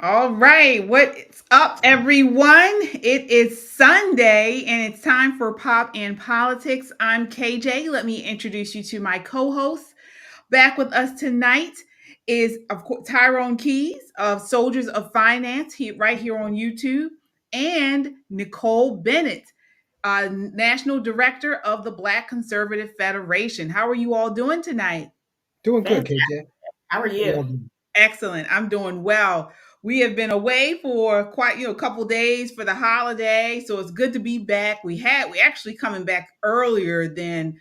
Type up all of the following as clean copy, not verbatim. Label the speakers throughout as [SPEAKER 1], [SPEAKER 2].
[SPEAKER 1] All right, what's up, everyone? It is Sunday and it's time for Pop and Politics. I'm KJ. Let me introduce you to my co host. Back with us tonight is, of course, Tyrone Keys of Soldiers of Finance, right here on YouTube, and Nicole Bennett, National Director of the Black Conservative Federation. How are you all doing tonight?
[SPEAKER 2] Doing good,
[SPEAKER 3] Fantastic.
[SPEAKER 2] KJ.
[SPEAKER 3] How are
[SPEAKER 2] How y'all
[SPEAKER 3] you?
[SPEAKER 2] doing?
[SPEAKER 1] Excellent. I'm doing well. We have been away for quite, a couple days for the holiday, so it's good to be back. We actually coming back earlier than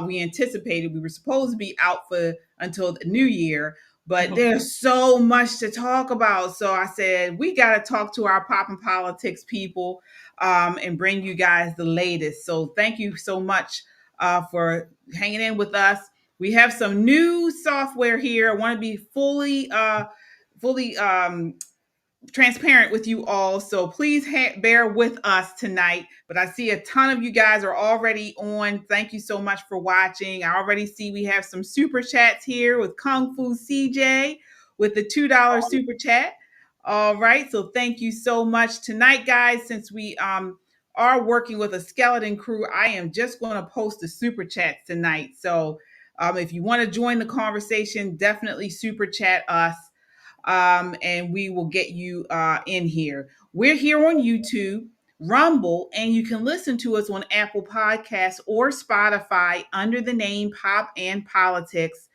[SPEAKER 1] we anticipated. We were supposed to be out for until the new year, but there's so much to talk about. So I said we got to talk to our pop and politics people and bring you guys the latest. So thank you so much for hanging in with us. We have some new software here. I want to be fully transparent with you all, so please bear with us tonight. But I see a ton of you guys are already on. Thank you so much for watching. I already see we have some super chats here with Kung Fu CJ with the $2 super chat. All right, so thank you so much tonight, guys. Since we are working with a skeleton crew, I am just going to post the super chats tonight. So if you want to join the conversation, definitely super chat us, and we will get you in here. We're here on YouTube, Rumble, and you can listen to us on Apple Podcasts or Spotify under the name Pop and Politics.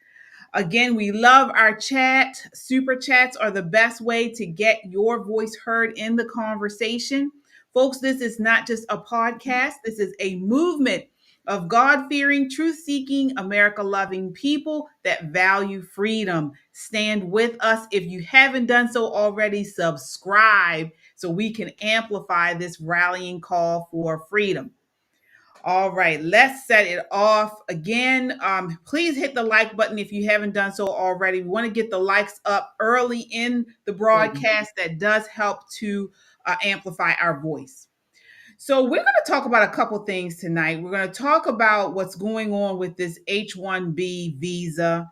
[SPEAKER 1] Again, we love our chat. Super chats are the best way to get your voice heard in the conversation. Folks, this is not just a podcast, this is a movement of God fearing, truth seeking, America loving people that value freedom. Stand with us. If you haven't done so already, subscribe so we can amplify this rallying call for freedom. All right, let's set it off again. Please hit the like button if you haven't done so already. We want to get the likes up early in the broadcast. That does help to amplify our voice. So, we're going to talk about a couple things tonight. We're going to talk about what's going on with this H1b visa.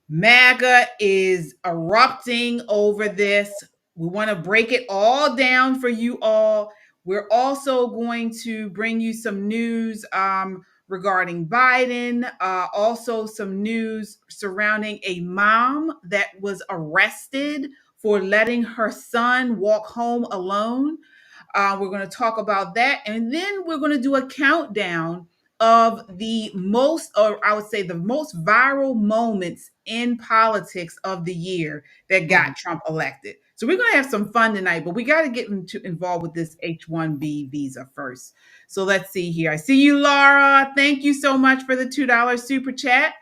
[SPEAKER 1] MAGA is erupting over this. We want to break it all down for you all. We're also going to bring you some news regarding Biden, also some news surrounding a mom that was arrested for letting her son walk home alone. We're going to talk about that. And then we're going to do a countdown of the most, or I would say the most viral moments in politics of the year that got Trump elected. So we're going to have some fun tonight, but we got to get involved with this H1B visa first. So let's see here. I see you, Laura. Thank you so much for the $2 super chat.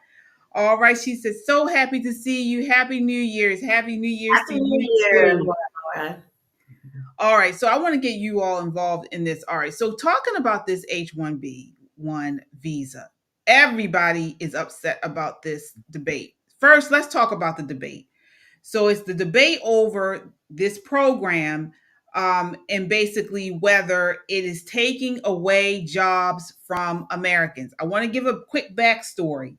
[SPEAKER 1] All right. She says, so happy to see you. Happy New Year's. Happy New Year's to
[SPEAKER 3] Happy New
[SPEAKER 1] you
[SPEAKER 3] Year,
[SPEAKER 1] too.
[SPEAKER 3] Laura.
[SPEAKER 1] All right, so I want to get you all involved in this. All right, so talking about this H1B1 visa, everybody is upset about this debate. First, let's talk about the debate. So it's the debate over this program, and basically whether it is taking away jobs from Americans. I want to give a quick backstory.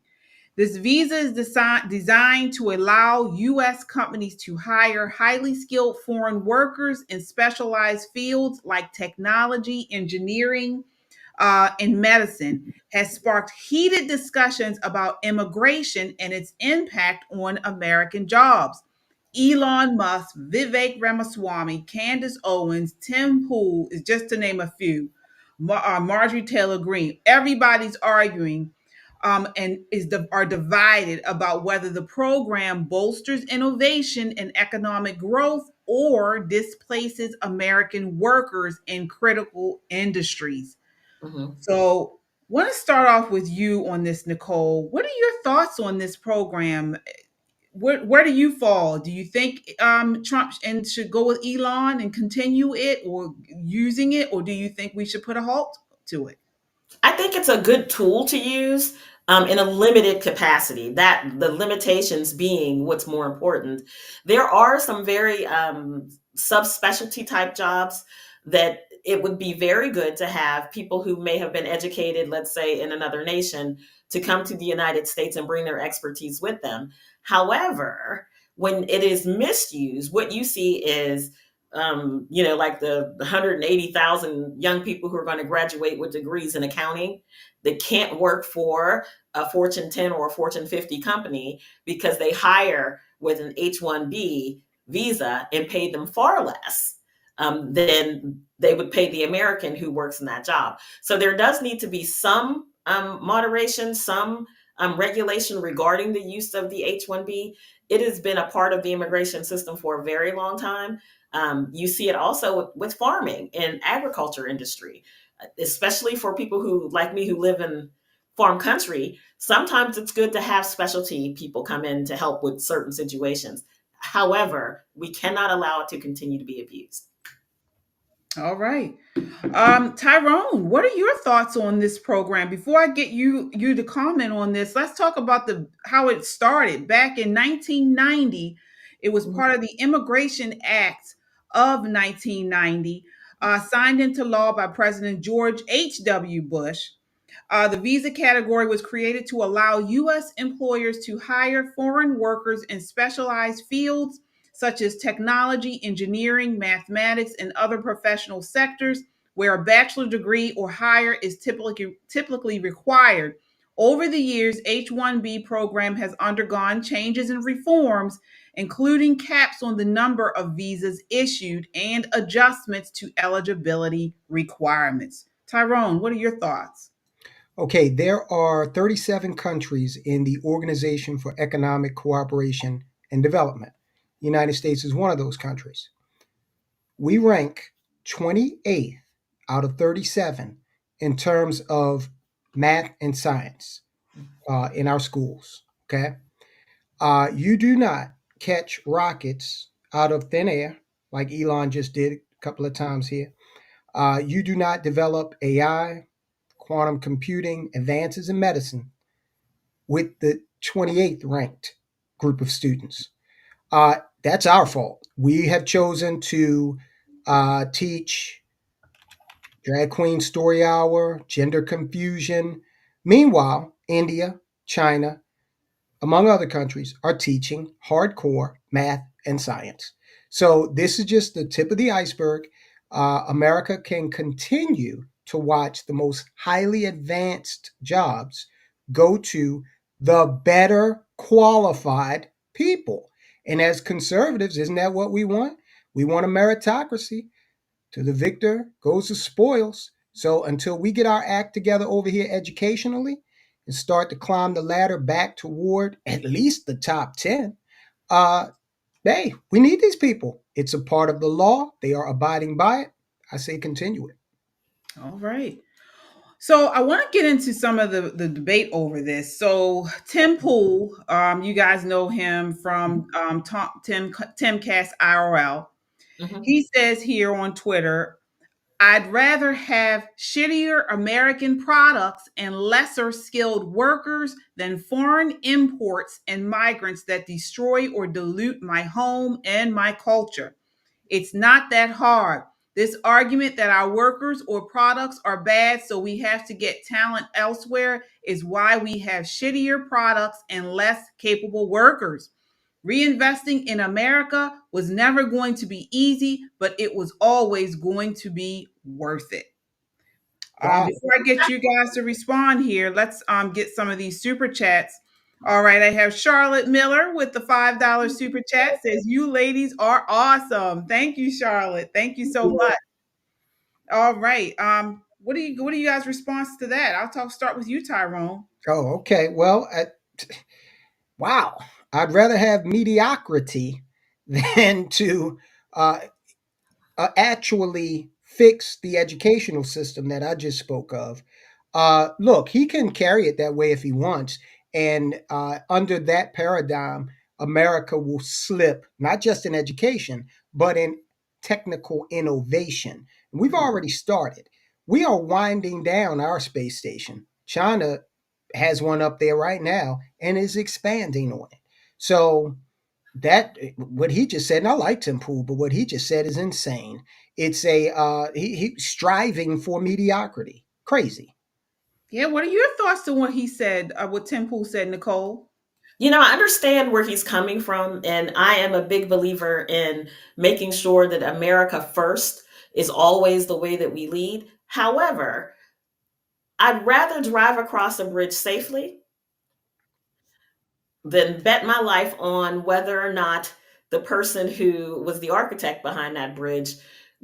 [SPEAKER 1] This visa is designed to allow U.S. companies to hire highly skilled foreign workers in specialized fields like technology, engineering, and medicine, has sparked heated discussions about immigration and its impact on American jobs. Elon Musk, Vivek Ramaswamy, Candace Owens, Tim Pool is just to name a few. Marjorie Taylor Greene. Everybody's arguing and are divided about whether the program bolsters innovation and economic growth or displaces American workers in critical industries.
[SPEAKER 3] Mhm.
[SPEAKER 1] So, want to start off with you on this, Nicole. What are your thoughts on this program? Where do you fall? Do you think Trump and should go with Elon and continue it or using it, or do you think we should put a halt to it?
[SPEAKER 3] I think it's a good tool to use in a limited capacity. That the limitations being what's more important. There are some very subspecialty type jobs that it would be very good to have people who may have been educated, let's say, in another nation, to come to the United States and bring their expertise with them. However, when it is misused, what you see is, like the 180,000 young people who are going to graduate with degrees in accounting that can't work for a Fortune 10 or a Fortune 50 company because they hire with an H1b visa and pay them far less than they would pay the American who works in that job. So there does need to be some moderation, some regulation regarding the use of the H1B. It has been a part of the immigration system for a very long time. You see it also with farming and agriculture industry, especially for people who, like me, who live in farm country. Sometimes it's good to have specialty people come in to help with certain situations. However, we cannot allow it to continue to be abused.
[SPEAKER 1] All right. Tyrone, what are your thoughts on this program? Before I get you to comment on this, let's talk about the how it started. Back in 1990, it was part of the Immigration Act of 1990, signed into law by President George H.W. Bush. The visa category was created to allow U.S. employers to hire foreign workers in specialized fields such as technology, engineering, mathematics, and other professional sectors where a bachelor degree or higher is typically required. Over the years, H1B program has undergone changes and reforms, including caps on the number of visas issued and adjustments to eligibility requirements. Tyrone, what are your thoughts?
[SPEAKER 2] Okay, there are 37 countries in the Organization for Economic Cooperation and Development. The United States is one of those countries. We rank 28th out of 37 in terms of math and science in our schools. Okay. You do not catch rockets out of thin air like Elon just did a couple of times here. You do not develop AI, quantum computing, advances in medicine with the 28th ranked group of students. That's our fault. We have chosen to teach drag queen story hour, gender confusion. Meanwhile, India, China, among other countries, are teaching hardcore math and science. So this is just the tip of the iceberg. America can continue to watch the most highly advanced jobs go to the better qualified people. And as conservatives, isn't that what we want? We want a meritocracy. To the victor goes the spoils. So until we get our act together over here educationally and start to climb the ladder back toward at least the top 10, uh, hey, we need these people. It's a part of the law. They are abiding by it. I say continue it.
[SPEAKER 1] All right. So I want to get into some of the debate over this. So Tim Pool, you guys know him from Timcast IRL.
[SPEAKER 3] Mhm.
[SPEAKER 1] He says here on Twitter, I'd rather have shittier American products and lesser skilled workers than foreign imports and migrants that destroy or dilute my home and my culture. It's not that hard. This argument that our workers or products are bad, so we have to get talent elsewhere, is why we have shittier products and less capable workers. Reinvesting in America was never going to be easy, but it was always going to be worth it.
[SPEAKER 2] Wow.
[SPEAKER 1] Before I get you guys to respond here, let's get some of these super chats. All right, I have Charlotte Miller with the $5 super chat. Says you ladies are awesome. Thank you, Charlotte. Thank you so much. All right. What do you guys' response to that? Start with you, Tyrone.
[SPEAKER 2] Oh, okay. Well, wow. I'd rather have mediocrity than to uh, actually fix the educational system that I just spoke of. Look, he can carry it that way if he wants. And under that paradigm, America will slip, not just in education, but in technical innovation. And we've already started. We are winding down our space station. China has one up there right now and is expanding on it. So that what he just said, and I like Tim Pool, but what he just said is insane. It's a he striving for mediocrity. Crazy.
[SPEAKER 1] Yeah, what are your thoughts on what he said, what Tim Pool said, Nicole?
[SPEAKER 3] I understand where he's coming from, and I am a big believer in making sure that America first is always the way that we lead. However, I'd rather drive across a bridge safely than bet my life on whether or not the person who was the architect behind that bridge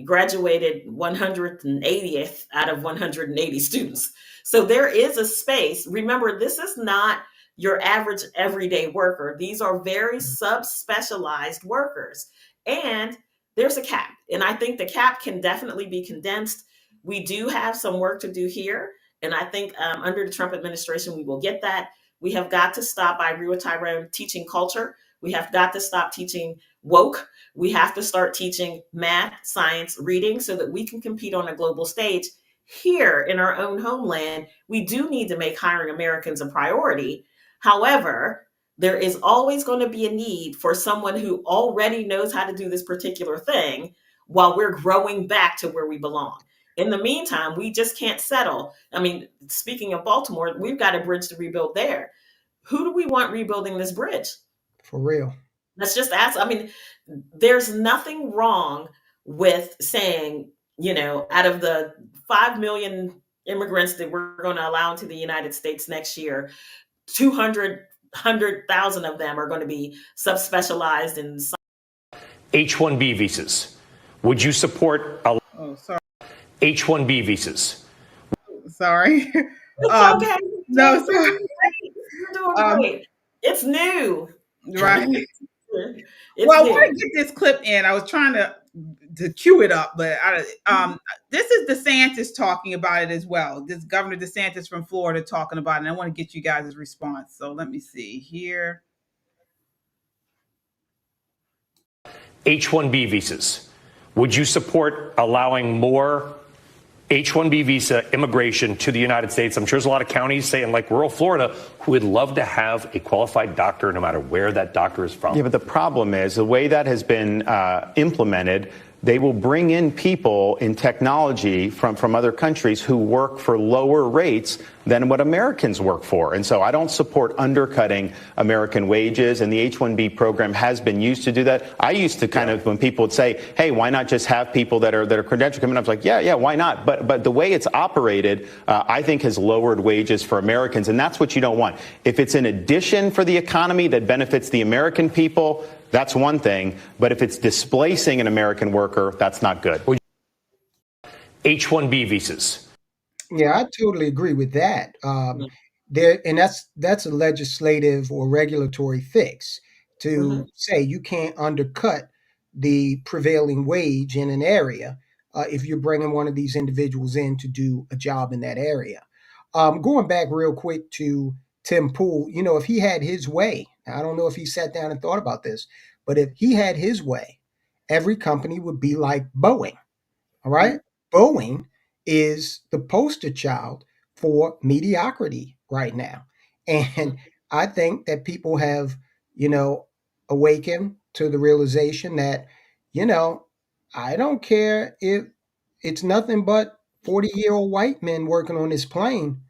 [SPEAKER 3] graduated 180th out of 180 students. So there is a space. Remember, this is not your average everyday worker. These are very subspecialized workers. And there's a cap. And I think the cap can definitely be condensed. We do have some work to do here. And I think under the Trump administration, we will get that. We have got to stop, I agree with Tyrone, teaching culture. We have got to stop teaching woke. We have to start teaching math, science, reading so that we can compete on a global stage. Here in our own homeland, we do need to make hiring Americans a priority. However, there is always going to be a need for someone who already knows how to do this particular thing while we're growing back to where we belong. In the meantime, we just can't settle. I mean, speaking of Baltimore, we've got a bridge to rebuild there. Who do we want rebuilding this bridge?
[SPEAKER 2] For real.
[SPEAKER 3] Let's just ask. I mean, there's nothing wrong with saying, out of the 5 million immigrants that we're going to allow into the United States next year, 100,000 of them are going to be subspecialized in
[SPEAKER 4] H1b visas. Would you support
[SPEAKER 1] Sorry.
[SPEAKER 4] H1b visas?
[SPEAKER 1] Sorry.
[SPEAKER 3] It's okay.
[SPEAKER 1] No, sorry.
[SPEAKER 3] You're doing great. It's new.
[SPEAKER 1] Right.
[SPEAKER 3] It's
[SPEAKER 1] Well, I
[SPEAKER 3] new.
[SPEAKER 1] want to get this clip in. I was trying to cue it up, but this is DeSantis talking about it as well. This Governor DeSantis from Florida talking about it. And I want to get you guys' response. So let me see here.
[SPEAKER 4] H1b visas. Would you support allowing more H1b visa immigration to the United States? I'm sure there's a lot of counties, say in like rural Florida, who would love to have a qualified doctor no matter where that doctor is from.
[SPEAKER 5] Yeah, but the problem is the way that has been implemented, they will bring in people in technology from other countries who work for lower rates than what Americans work for. And so I don't support undercutting American wages, and the H-1B program has been used to do that. I used to kind of, when people would say, hey, why not just have people that are credentialed come in, I was like, yeah, why not? But the way it's operated, I think has lowered wages for Americans, and that's what you don't want. If it's an addition for the economy that benefits the American people, that's one thing. But if it's displacing an American worker, that's not good.
[SPEAKER 4] H-1B visas.
[SPEAKER 2] Yeah, I totally agree with that. And that's a legislative or regulatory fix to say you can't undercut the prevailing wage in an area if you're bringing one of these individuals in to do a job in that area. Going back real quick to Tim Pool, if he had his way, I don't know if he sat down and thought about this, but if he had his way, every company would be like Boeing. All right. Boeing is the poster child for mediocrity right now. And I think that people have, awakened to the realization that, I don't care if it's nothing but 40-year-old white men working on this plane.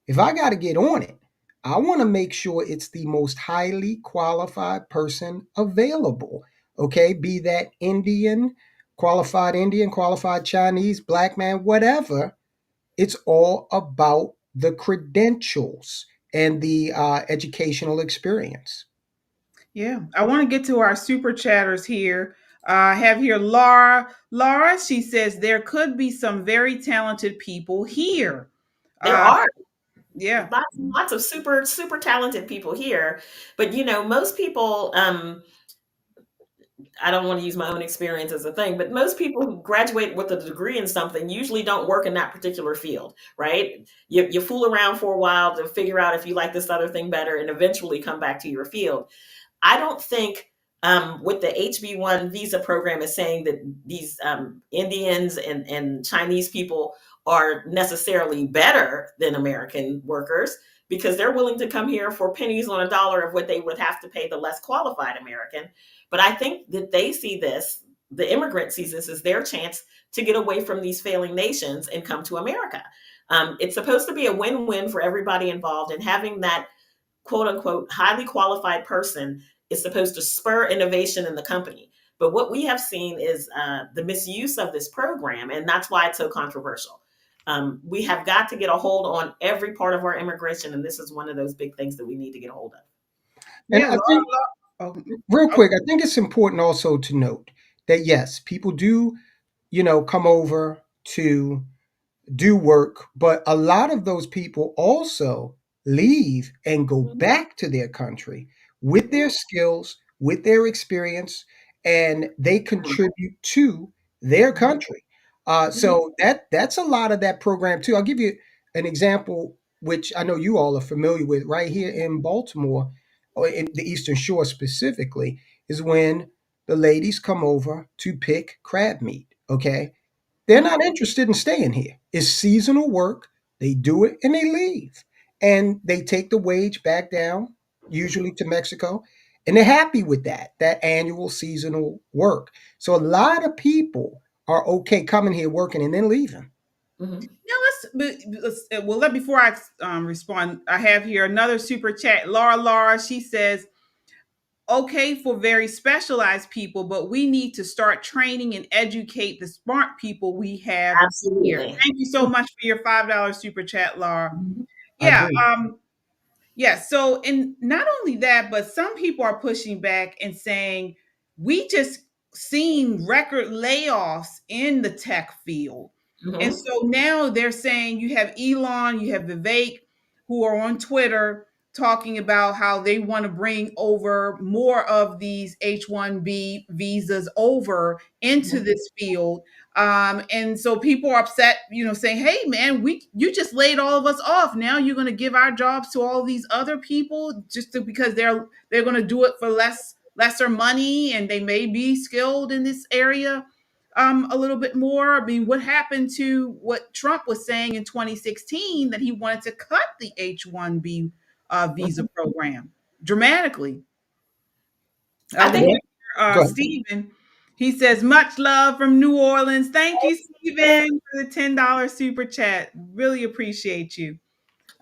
[SPEAKER 2] If I got to get on it, I want to make sure it's the most highly qualified person available. Okay. Be that Indian, qualified Chinese, black man, whatever. It's all about the credentials and the educational experience.
[SPEAKER 1] Yeah, I want to get to our super chatters here. I have here Laura. Laura, she says there could be some very talented people here.
[SPEAKER 3] There are.
[SPEAKER 1] Yeah.
[SPEAKER 3] Lots of super, super talented people here. But, most people, I don't want to use my own experience as a thing, but most people who graduate with a degree in something usually don't work in that particular field, right? You fool around for a while to figure out if you like this other thing better and eventually come back to your field. I don't think with the HB1 visa program is saying that these Indians and Chinese people are necessarily better than American workers, because they're willing to come here for pennies on a dollar of what they would have to pay the less qualified American. But I think that they see this, the immigrant sees this as their chance to get away from these failing nations and come to America. It's supposed to be a win-win for everybody involved, and having that quote unquote highly qualified person is supposed to spur innovation in the company. But what we have seen is the misuse of this program, and that's why it's so controversial. We have got to get a hold on every part of our immigration, and this is one of those big things that we need to get a hold of.
[SPEAKER 2] And
[SPEAKER 1] Yeah,
[SPEAKER 2] I think,
[SPEAKER 1] oh,
[SPEAKER 2] real quick, I think it's important also to note that yes, people do, come over to do work, but a lot of those people also leave and go back to their country with their skills, with their experience, and they contribute to their country. So that's a lot of that program too. I'll give you an example, which I know you all are familiar with, right here in Baltimore, or in the Eastern Shore specifically, is when the ladies come over to pick crab meat. Okay, they're not interested in staying here. It's seasonal work. They do it and they leave. And they take the wage back down, usually to Mexico, and they're happy with that annual seasonal work. So a lot of people are okay coming here working and then leaving.
[SPEAKER 3] Mm-hmm.
[SPEAKER 1] Well, before I respond, I have here another super chat. Laura, she says, okay for very specialized people, but we need to start training and educate the smart people we have here.
[SPEAKER 3] Absolutely.
[SPEAKER 1] Thank you so much for your $5 super chat, Laura.
[SPEAKER 2] I
[SPEAKER 1] Yeah,
[SPEAKER 2] agree.
[SPEAKER 1] yeah. So, and not only that, but some people are pushing back and saying we just seen record layoffs in the tech field. And
[SPEAKER 3] Mm-hmm.
[SPEAKER 1] so now they're saying you have Elon, you have Vivek, who are on Twitter talking about how they want to bring over more of these H1b visas over into this field. And so people are upset, saying, "Hey, man, you just laid all of us off. Now you're going to give our jobs to all these other people because they're going to do it for lesser money, and they may be skilled in this area a little bit more." I mean, what happened to what Trump was saying in 2016 that he wanted to cut the H1b visa program dramatically?
[SPEAKER 3] I
[SPEAKER 1] We
[SPEAKER 3] think
[SPEAKER 2] Go ahead.
[SPEAKER 1] Stephen, he says, much love from New Orleans. Thank you, Stephen, for the $10 super chat. Really appreciate you.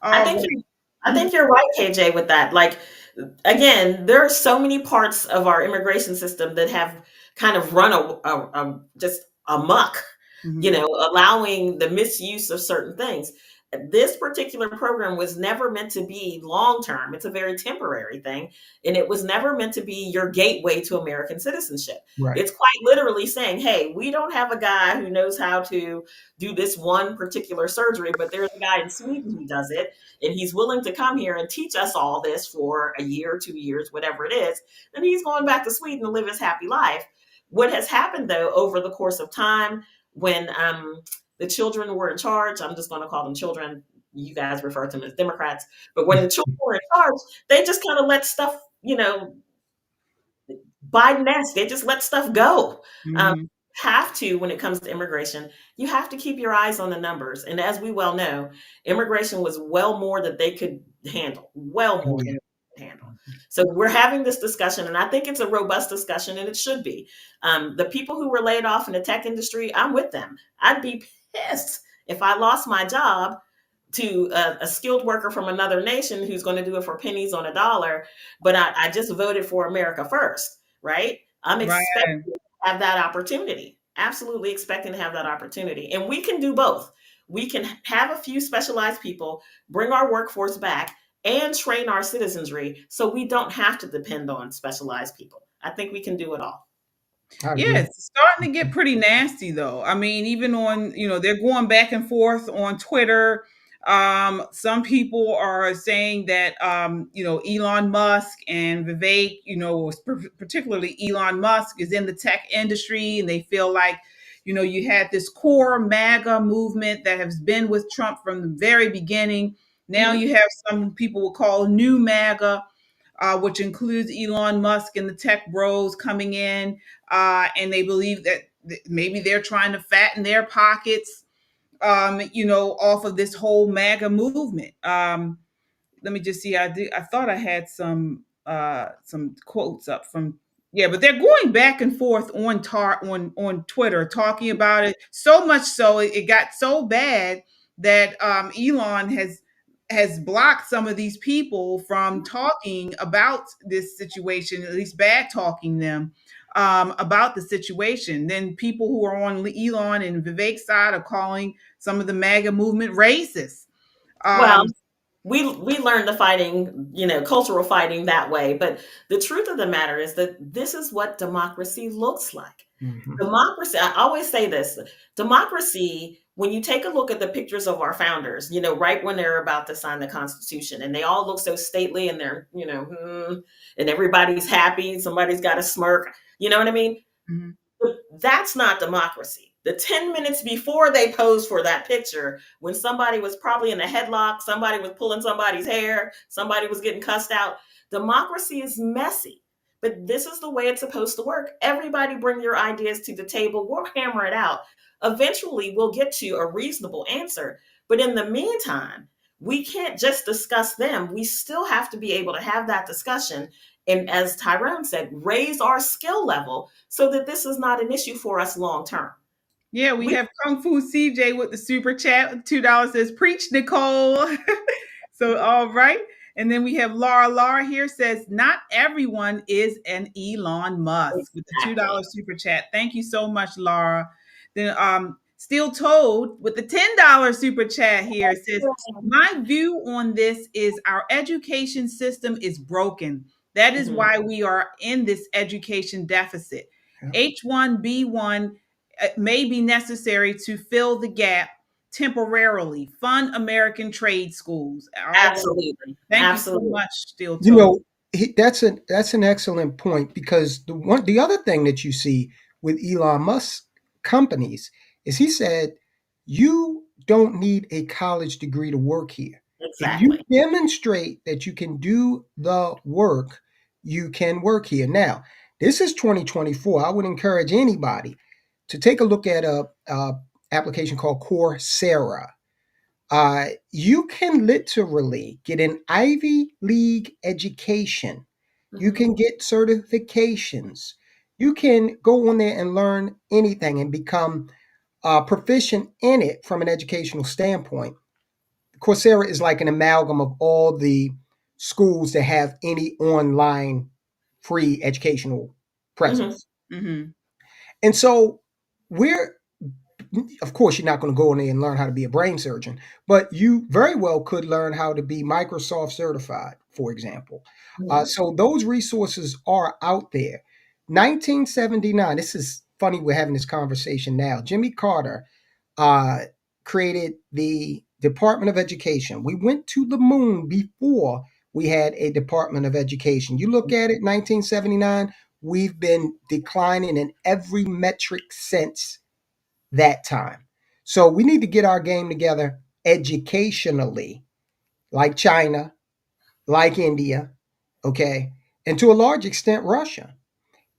[SPEAKER 3] I
[SPEAKER 1] All
[SPEAKER 3] think
[SPEAKER 1] right.
[SPEAKER 3] I think you're right, KJ, with that. Like, again, there are so many parts of our immigration system that have kind of run just amok,
[SPEAKER 1] Mhm.
[SPEAKER 3] allowing the misuse of certain things. This particular program was never meant to be long term. It's a very temporary thing. And it was never meant to be your gateway to American citizenship.
[SPEAKER 2] Right.
[SPEAKER 3] It's quite literally saying, hey, we don't have a guy who knows how to do this one particular surgery, but there's a guy in Sweden who does it, and he's willing to come here and teach us all this for a year, 2 years, whatever it is, and he's going back to Sweden to live his happy life. What has happened, though, over the course of time, when the children were in charge, I'm just going to call them children, you guys refer to them as Democrats, but when the children were in charge, they just kind of let stuff, Biden-esque, they just let stuff go.
[SPEAKER 1] Mhm.
[SPEAKER 3] Have to, when it comes to immigration, you have to keep your eyes on the numbers. And as we well know, immigration was well more that they could handle, well more
[SPEAKER 2] Oh,
[SPEAKER 3] than
[SPEAKER 2] yeah.
[SPEAKER 3] they could handle. So we're having this discussion, and I think it's a robust discussion, and it should be. The people who were laid off in the tech industry, I'm with them. I'd be pissed if I lost my job to a skilled worker from another nation who's going to do it for pennies on a dollar, but I just voted for America first, right? I'm
[SPEAKER 1] Right.
[SPEAKER 3] expecting to have that opportunity, absolutely expecting to have that opportunity. And we can do both. We can have a few specialized people, bring our workforce back, and train our citizenry so we don't have to depend on specialized people. I think we can do it all.
[SPEAKER 2] I
[SPEAKER 1] Yeah,
[SPEAKER 2] agree.
[SPEAKER 1] it's starting to get pretty nasty though. I mean, even on, they're going back and forth on Twitter. Some people are saying that Elon Musk and Vivek, particularly Elon Musk is in the tech industry, and they feel like, you had this core MAGA movement that has been with Trump from the very beginning. Now
[SPEAKER 3] Mhm.
[SPEAKER 1] you have some people will call new MAGA, which includes Elon Musk and the tech bros coming in, and they believe that maybe they're trying to fatten their pockets, off of this whole MAGA movement. Let me just see. I thought I had some quotes up from. Yeah, but they're going back and forth on Twitter talking about it, so much so it got so bad that Elon has has blocked some of these people from talking about this situation, at least bad talking them about the situation. Then people who are on Elon and Vivek's side are calling some of the MAGA movement racist.
[SPEAKER 3] Well, we learned the fighting, cultural fighting that way. But the truth of the matter is that this is what democracy looks like.
[SPEAKER 2] Mhm.
[SPEAKER 3] Democracy, I always say this, democracy, when you take a look at the pictures of our founders, right when they're about to sign the Constitution, and they all look so stately and they're, and everybody's happy, somebody's got a smirk, you know what I mean?
[SPEAKER 1] Mhm.
[SPEAKER 3] That's not democracy. The 10 minutes before they posed for that picture, when somebody was probably in a headlock, somebody was pulling somebody's hair, somebody was getting cussed out, democracy is messy. But this is the way it's supposed to work. Everybody bring your ideas to the table. We'll hammer it out. Eventually, we'll get to a reasonable answer. But in the meantime, we can't just discuss them. We still have to be able to have that discussion. And as Tyrone said, raise our skill level so that this is not an issue for us long term.
[SPEAKER 1] Yeah, we have Kung Fu CJ with the super chat. $2 says, preach, Nicole. So, all right. And then we have Laura. Laura here says, not everyone is an Elon Musk with the $2 super chat. Thank you so much, Laura. Then Still Told with the $10 super chat here says, my view on this is our education system is broken. That is why we are in this education deficit. H1B1 may be necessary to fill the gap temporarily. Fund American trade schools.
[SPEAKER 3] Absolutely.
[SPEAKER 1] Thank you so much, Still Told.
[SPEAKER 2] You know, that's an excellent point, because the other thing that you see with Elon Musk companies is he said you don't need a college degree to work here.
[SPEAKER 3] Exactly.
[SPEAKER 2] If you demonstrate that you can do the work, you can work here. Now, this is 2024. I would encourage anybody to take a look at a application called Coursera. You can literally get an Ivy League education. You can get certifications. You can go on there and learn anything and become proficient in it from an educational standpoint. Coursera is like an amalgam of all the schools that have any online free educational presence. And so of course, you're not going to go in there and learn how to be a brain surgeon, but you very well could learn how to be Microsoft certified, for example. So those resources are out there. 1979, this is funny we're having this conversation now. Jimmy Carter created the Department of Education. We went to the moon before we had a Department of Education. You look at it, 1979, we've been declining in every metric since that time. So we need to get our game together educationally, like China, like India, okay, and to a large extent, Russia,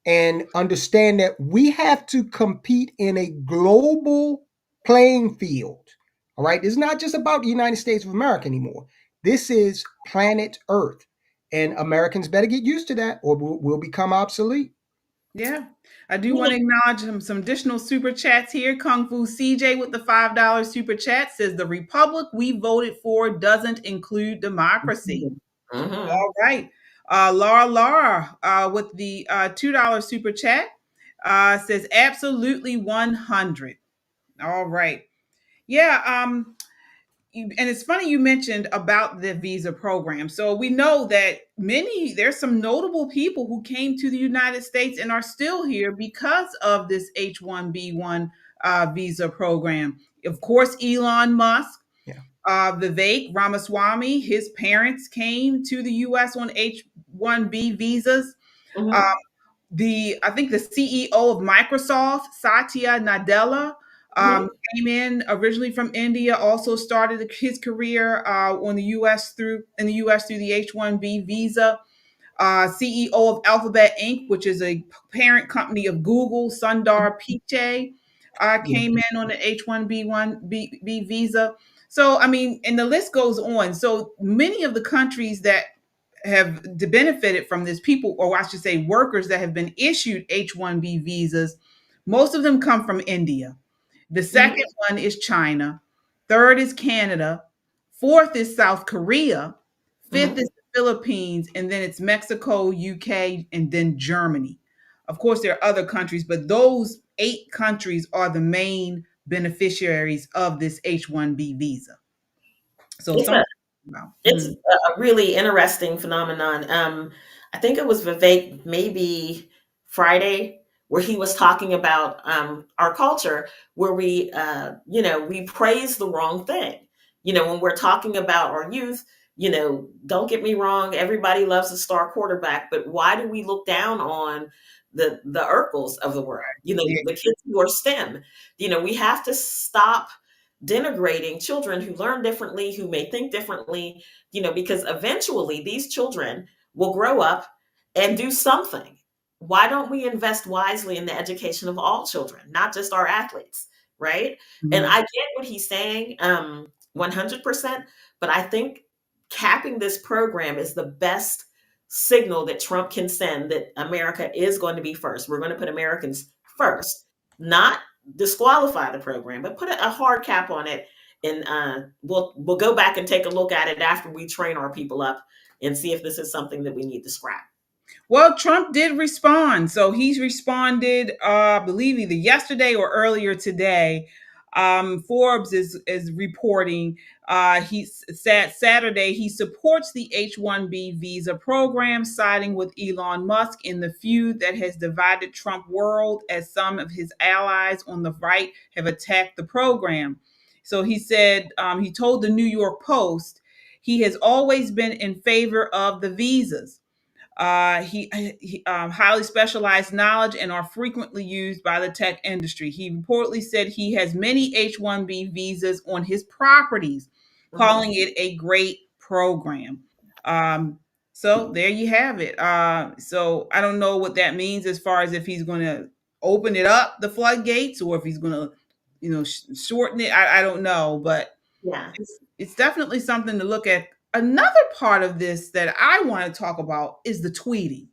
[SPEAKER 2] and understand that we have to compete in a global playing field. All right. It's not just about the United States of America anymore. This is planet Earth. And Americans better get used to that, or we'll become obsolete.
[SPEAKER 1] Yeah. I do want to acknowledge some additional super chats here. Kung Fu CJ with the $5 super chat says, the republic we voted for doesn't include democracy. All right. Laura with the $2 super chat says, absolutely 100. All right. Yeah. And it's funny you mentioned about the visa program. So we know that there's some notable people who came to the United States and are still here because of this H1B1 visa program. Of course, Elon Musk, Vivek Ramaswamy, his parents came to the U.S. on H1B visas. I think the CEO of Microsoft, Satya Nadella, came in originally from India, also started his career in the U.S. through the H-1B visa. CEO of Alphabet Inc., which is a parent company of Google, Sundar Pichai, came in on the H-1B visa. So, I mean, and the list goes on. So many of the countries that have benefited from this, people, or I should say workers that have been issued H-1B visas, most of them come from India. The second one is China. Third is Canada. Fourth is South Korea. Fifth
[SPEAKER 3] Mhm.
[SPEAKER 1] is the Philippines, and then it's Mexico, UK, and then Germany. Of course, there are other countries, but those 8 countries are the main beneficiaries of this H1B visa. So
[SPEAKER 3] It's
[SPEAKER 1] something
[SPEAKER 3] a
[SPEAKER 1] about.
[SPEAKER 3] it's a really interesting phenomenon. I think it was Vivek, maybe Friday, where he was talking about our culture, where we praise the wrong thing. When we're talking about our youth, don't get me wrong, everybody loves a star quarterback, but why do we look down on the Urkels of the world?
[SPEAKER 1] Yeah.
[SPEAKER 3] The kids who are STEM. We have to stop denigrating children who learn differently, who may think differently, because eventually these children will grow up and do something. Why don't we invest wisely in the education of all children, not just our athletes, right? And
[SPEAKER 1] Mhm.
[SPEAKER 3] I get what he's saying, 100%, but I think capping this program is the best signal that Trump can send that America is going to be first. We're going to put Americans first, not disqualify the program, but put a hard cap on it, and we'll go back and take a look at it after we train our people up and see if this is something that we need to scrap.
[SPEAKER 1] Well, Trump did respond. So he's responded, I believe either yesterday or earlier today. Forbes is reporting he said Saturday he supports the H1B visa program, siding with Elon Musk in the feud that has divided Trump world as some of his allies on the right have attacked the program. So he said he told the New York Post he has always been in favor of the visas. He highly specialized knowledge and are frequently used by the tech industry. He reportedly said he has many H1B visas on his properties,
[SPEAKER 3] Mhm.
[SPEAKER 1] calling it a great program. So there you have it. So I don't know what that means as far as if he's going to open it up, the floodgates, or if he's going to, shorten it. I don't know, but
[SPEAKER 3] Yeah.
[SPEAKER 1] it's definitely something to look at. Another part of this that I want to talk about is the tweeting.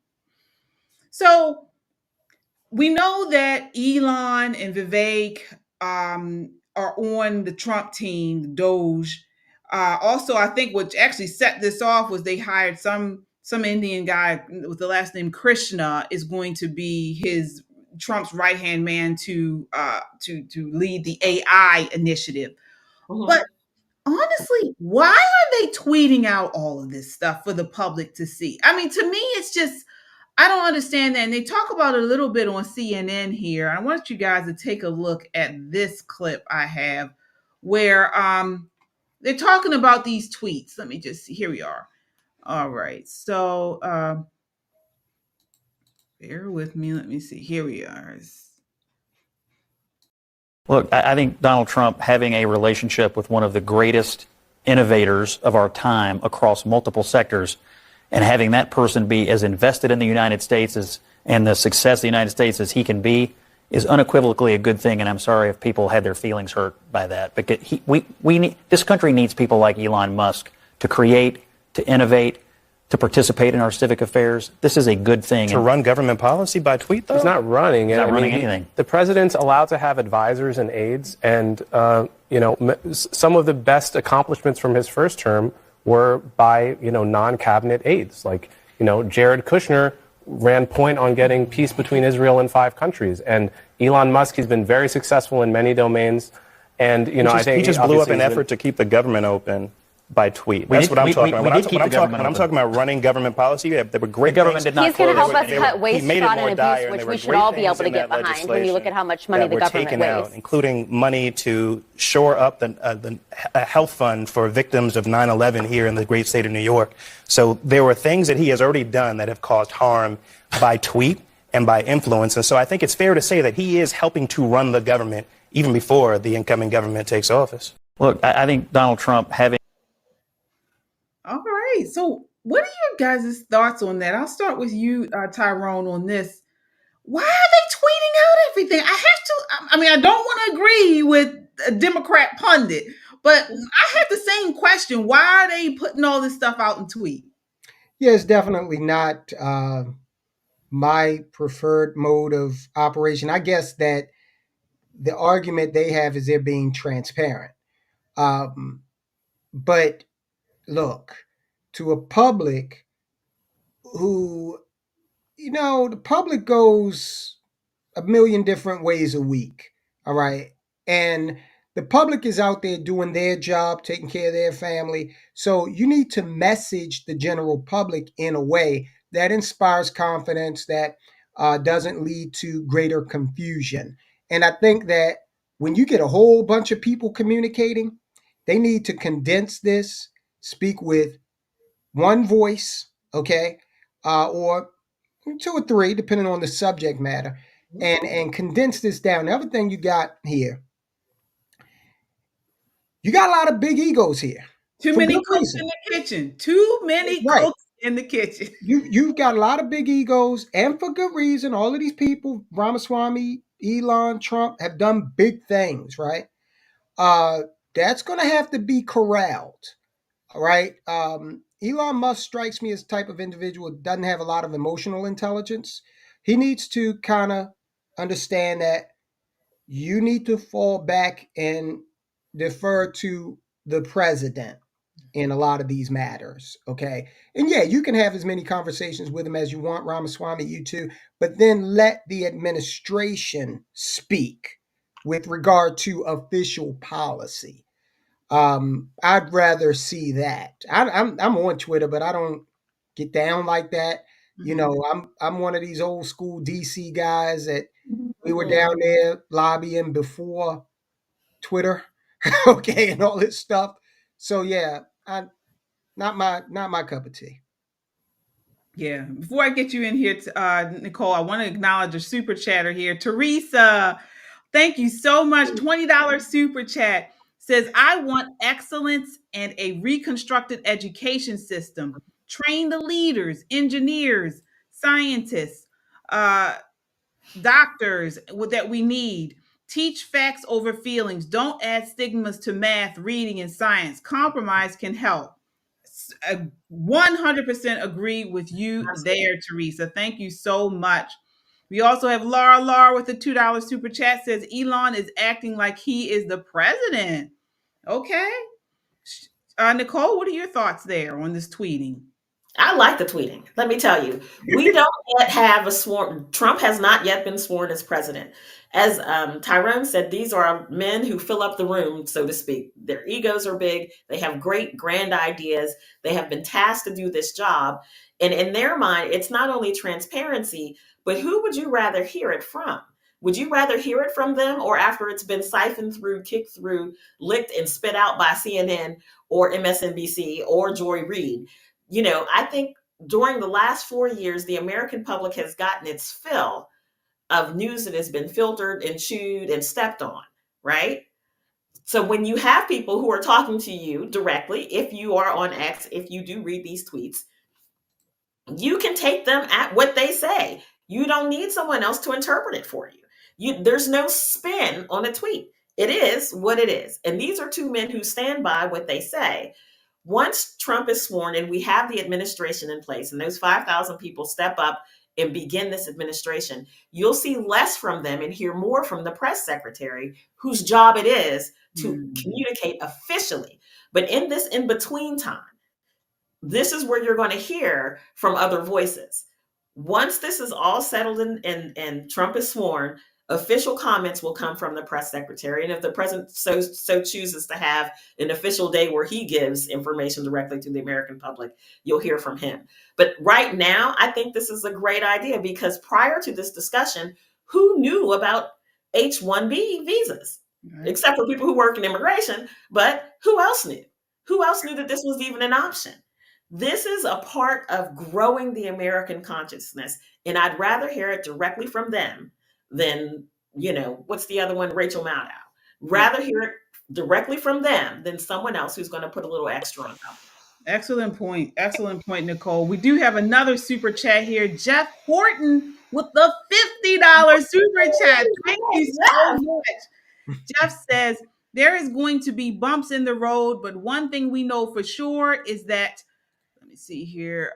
[SPEAKER 1] So we know that Elon and Vivek are on the Trump team, the Doge. Also, I think what actually set this off was they hired some Indian guy with the last name Krishna is going to be his Trump's right hand man to lead the AI initiative. But
[SPEAKER 3] Mhm.
[SPEAKER 1] honestly, why are they tweeting out all of this stuff for the public to see? I mean, to me, it's just, I don't understand that. And they talk about it a little bit on CNN here. I want you guys to take a look at this clip I have where they're talking about these tweets. Let me just see. Here we are. All right. So bear with me. Let me see. Here we are.
[SPEAKER 6] Look, I think Donald Trump having a relationship with one of the greatest innovators of our time across multiple sectors and having that person be as invested in the United States and the success of the United States as he can be is unequivocally a good thing. And I'm sorry if people had their feelings hurt by that. But this country needs people like Elon Musk to create, to innovate, to participate in our civic affairs. This is a good thing.
[SPEAKER 7] To run government policy by tweet, though?
[SPEAKER 8] He's not running.
[SPEAKER 6] He's not running anything.
[SPEAKER 8] The president's allowed to have advisors and aides, and some of the best accomplishments from his first term were by non-cabinet aides. Like Jared Kushner ran point on getting peace between Israel and 5 countries, and Elon Musk, he's been very successful in many domains, and I think
[SPEAKER 7] he just blew up an effort to keep the government open by tweet. That's what I'm talking about. When I'm talking about running government policy, there were great
[SPEAKER 6] government did not.
[SPEAKER 9] He's going to help us cut waste,
[SPEAKER 7] he made
[SPEAKER 9] fraud,
[SPEAKER 7] it more
[SPEAKER 9] and
[SPEAKER 7] dire,
[SPEAKER 9] abuse,
[SPEAKER 7] and
[SPEAKER 9] which
[SPEAKER 7] there
[SPEAKER 9] we
[SPEAKER 7] were
[SPEAKER 9] should all
[SPEAKER 7] great
[SPEAKER 9] be able
[SPEAKER 7] things
[SPEAKER 9] to
[SPEAKER 7] in
[SPEAKER 9] get
[SPEAKER 7] that
[SPEAKER 9] behind when you look at how much money
[SPEAKER 7] that
[SPEAKER 9] the
[SPEAKER 7] were
[SPEAKER 9] government
[SPEAKER 7] taken out,
[SPEAKER 9] wastes.
[SPEAKER 7] including money to shore up the health fund for victims of 9/11 here in the great state of New York. So there were things that he has already done that have caused harm by tweet and by influence. And so I think it's fair to say that he is helping to run the government even before the incoming government takes office.
[SPEAKER 6] Look, I think Donald Trump having.
[SPEAKER 1] All right. So, what are your guys' thoughts on that? I'll start with you, Tyrone, on this. Why are they tweeting out everything? I mean, I don't want to agree with a Democrat pundit, but I have the same question. Why are they putting all this stuff out in tweet?
[SPEAKER 2] Yeah, it's definitely not my preferred mode of operation. I guess that the argument they have is they're being transparent. But look, to a public who, the public goes a million different ways a week. All right. And the public is out there doing their job, taking care of their family. So you need to message the general public in a way that inspires confidence, that doesn't lead to greater confusion. And I think that when you get a whole bunch of people communicating, they need to condense this, speak with one voice, okay, or two or three, depending on the subject matter, and condense this down. The other thing you got here, you got a lot of big egos here.
[SPEAKER 1] Too
[SPEAKER 2] for
[SPEAKER 1] many
[SPEAKER 2] good
[SPEAKER 1] cooks
[SPEAKER 2] reason.
[SPEAKER 1] in the kitchen. Too many
[SPEAKER 2] Right.
[SPEAKER 1] cooks in the kitchen.
[SPEAKER 2] You've got a lot of big egos, and for good reason. All of these people, Ramaswamy, Elon, Trump, have done big things, right? That's going to have to be corralled. All right. Elon Musk strikes me as the type of individual that doesn't have a lot of emotional intelligence. He needs to kind of understand that you need to fall back and defer to the president in a lot of these matters. Okay. And yeah, you can have as many conversations with him as you want, Ramaswamy, you too, but then let the administration speak with regard to official policy. I'd rather see that. I'm on Twitter, but I don't get down like that. I'm one of these old school DC guys that we were down there lobbying before Twitter, okay, and all this stuff. So yeah, not my cup of tea.
[SPEAKER 1] Yeah. Before I get you in here, Nicole, I want to acknowledge a super chatter here. Teresa, thank you so much. $20 super chat says, I want excellence and a reconstructed education system. Train the leaders, engineers, scientists, doctors that we need. Teach facts over feelings. Don't add stigmas to math, reading, and science. Compromise can help. 100% agree with you there, Teresa. Thank you so much. We also have Laura with the $2 super chat says Elon is acting like he is the president. Okay. Nicole, what are your thoughts there on this tweeting?
[SPEAKER 3] I like the tweeting. Let me tell you, we don't yet have a sworn. Trump has not yet been sworn as president. As Tyrone said, these are men who fill up the room, so to speak. Their egos are big. They have great, grand ideas. They have been tasked to do this job. And in their mind, it's not only transparency, but who would you rather hear it from? Would you rather hear it from them, or after it's been siphoned through, kicked through, licked and spit out by CNN or MSNBC or Joy Reid? I think during the last 4 years, the American public has gotten its fill of news that has been filtered and chewed and stepped on, right? So when you have people who are talking to you directly, if you are on X, if you do read these tweets, you can take them at what they say. You don't need someone else to interpret it for you. There's no spin on a tweet. It is what it is. And these are two men who stand by what they say. Once Trump is sworn and we have the administration in place and those 5,000 people step up and begin this administration, you'll see less from them and hear more from the press secretary, whose job it is to communicate officially. But in this in-between time, this is where you're going to hear from other voices. Once this is all settled and Trump is sworn, official comments will come from the press secretary. And if the president so chooses to have an official day where he gives information directly to the American public, you'll hear from him. But right now, I think this is a great idea, because prior to this discussion, who knew about H1b visas? Right. Except for people who work in immigration. But who else knew? Who else knew that this was even an option? This is a part of growing the American consciousness. And I'd rather hear it directly from them than, what's the other one? Rachel Maddow. Rather hear it directly from them than someone else who's going to put a little extra on top.
[SPEAKER 1] Excellent point. Excellent point, Nicole. We do have another super chat here. Jeff Horton with the $50 super chat. Thank you so much. Jeff says, there is going to be bumps in the road, but one thing we know for sure is that, let me see here.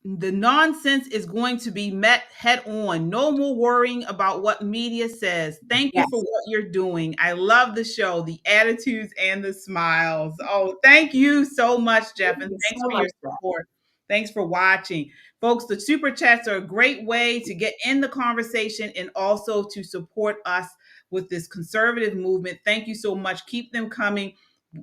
[SPEAKER 1] The nonsense is going to be met head on. No more worrying about what media says. Thank you
[SPEAKER 3] Yes.
[SPEAKER 1] for what you're doing. I love the show, the attitudes and the smiles. Oh, thank you so much, Jeff.
[SPEAKER 3] Thank
[SPEAKER 1] And
[SPEAKER 3] you
[SPEAKER 1] thanks
[SPEAKER 3] so
[SPEAKER 1] for your
[SPEAKER 3] much, Jeff.
[SPEAKER 1] support. Thanks for watching. Folks, the super chats are a great way to get in the conversation and also to support us with this conservative movement. Thank you so much. Keep them coming.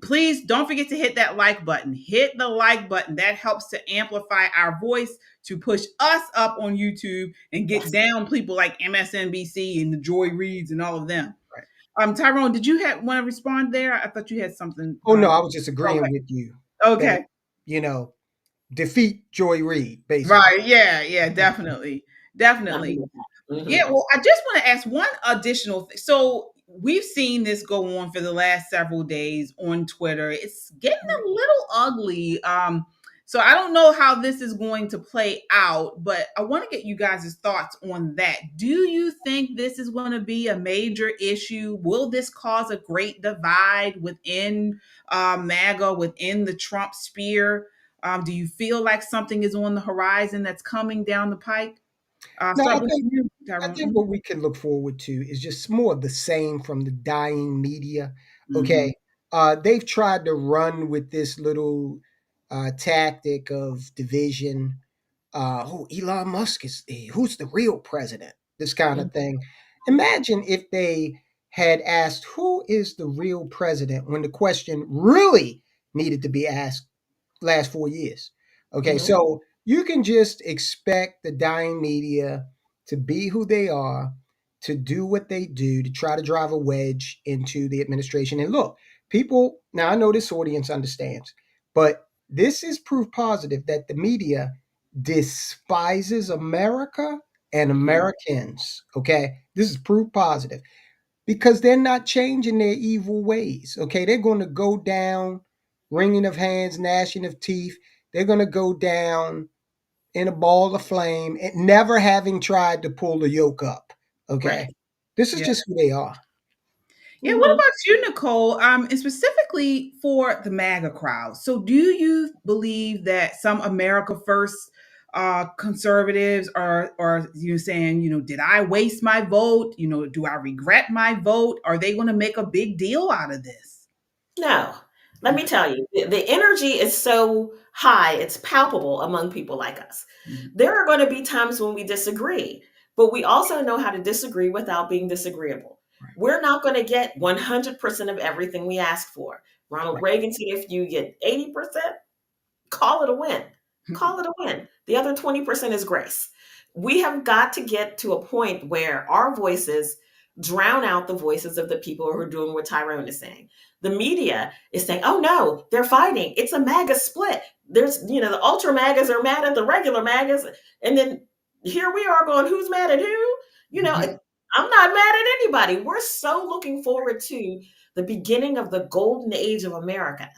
[SPEAKER 1] Please don't forget to hit that like button. Hit the like button. That helps to amplify our voice, to push us up on YouTube and get down people like MSNBC and the Joy Reids and all of them.
[SPEAKER 2] Right.
[SPEAKER 1] Tyrone, did you want to respond there? I thought you had something.
[SPEAKER 2] Oh no, I was just agreeing
[SPEAKER 1] okay.
[SPEAKER 2] with you.
[SPEAKER 1] Okay.
[SPEAKER 2] That, you know, defeat Joy Reid, basically.
[SPEAKER 1] Right. Yeah, definitely. Definitely.
[SPEAKER 3] Mm-hmm.
[SPEAKER 1] Yeah, well, I just want to ask one additional thing. So we've seen this go on for the last several days on Twitter. It's getting a little ugly. So I don't know how this is going to play out, but I want to get you guys' thoughts on that. Do you think this is going to be a major issue? Will this cause a great divide within MAGA, within the Trump sphere? Do you feel like something is on the horizon that's coming down the pike?
[SPEAKER 2] No,
[SPEAKER 1] Start with you,
[SPEAKER 2] I
[SPEAKER 1] Tyrone.
[SPEAKER 2] think what we can look forward to is just more of the same from the dying media.
[SPEAKER 1] Mhm.
[SPEAKER 2] Okay. They've tried to run with this little tactic of division. Elon Musk is who's the real president? This kind of thing. Imagine if they had asked who is the real president when the question really needed to be asked last 4 years. Okay, so you can just expect the dying media to be who they are, to do what they do, to try to drive a wedge into the administration. And look, people, now I know this audience understands, but this is proof positive that the media despises America and Americans. Okay, this is proof positive because they're not changing their evil ways. Okay, they're going to go down, wringing of hands, gnashing of teeth. They're going to go down in a ball of flame and never having tried to pull the yoke up. Okay,
[SPEAKER 3] Right.
[SPEAKER 2] this is
[SPEAKER 1] Yeah.
[SPEAKER 2] just who they are.
[SPEAKER 1] Yeah, what about you, Nicole? And specifically for the MAGA crowd. So, do you believe that some America First conservatives are you saying, did I waste my vote? Do I regret my vote? Are they going to make a big deal out of this?
[SPEAKER 3] No. Let me tell you, the energy is so high, it's palpable among people like us. There are going to be times when we disagree, but we also know how to disagree without being disagreeable. We're not going to get 100% of everything we ask for. Ronald Reagan said, if you get 80%, call it a win. Call it a win. The other 20% is grace. We have got to get to a point where our voices drown out the voices of the people who are doing what Tyrone is saying. The media is saying, oh no, they're fighting. It's a MAGA split. There's, the ultra MAGAs are mad at the regular MAGAs. And then here we are going, who's mad at who? I'm not mad at anybody. We're so looking forward to the beginning of the golden age of America.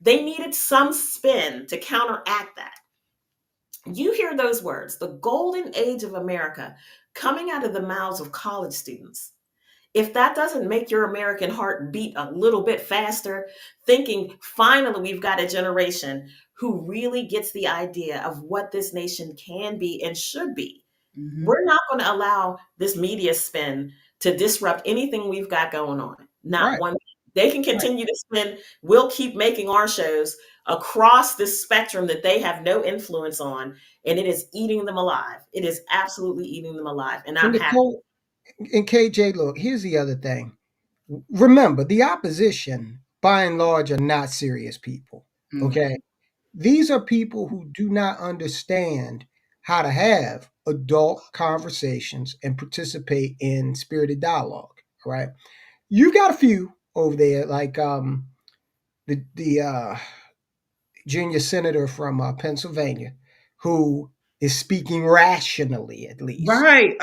[SPEAKER 3] They needed some spin to counteract that. You hear those words, the golden age of America, coming out of the mouths of college students. If that doesn't make your American heart beat a little bit faster, thinking finally we've got a generation who really gets the idea of what this nation can be and should be. We're not going to allow this media spin to disrupt anything we've got going on. Not one. They can continue to spin. We'll keep making our shows across this spectrum that they have no influence on, and it is eating them alive. It is absolutely eating them alive. And I'm happy.
[SPEAKER 2] And KJ, look, here's the other thing. Remember, the opposition, by and large, are not serious people. Okay? These are people who do not understand how to have adult conversations and participate in spirited dialogue. All right. You got a few over there, like the junior senator from Pennsylvania, who is speaking rationally, at least.
[SPEAKER 1] Right.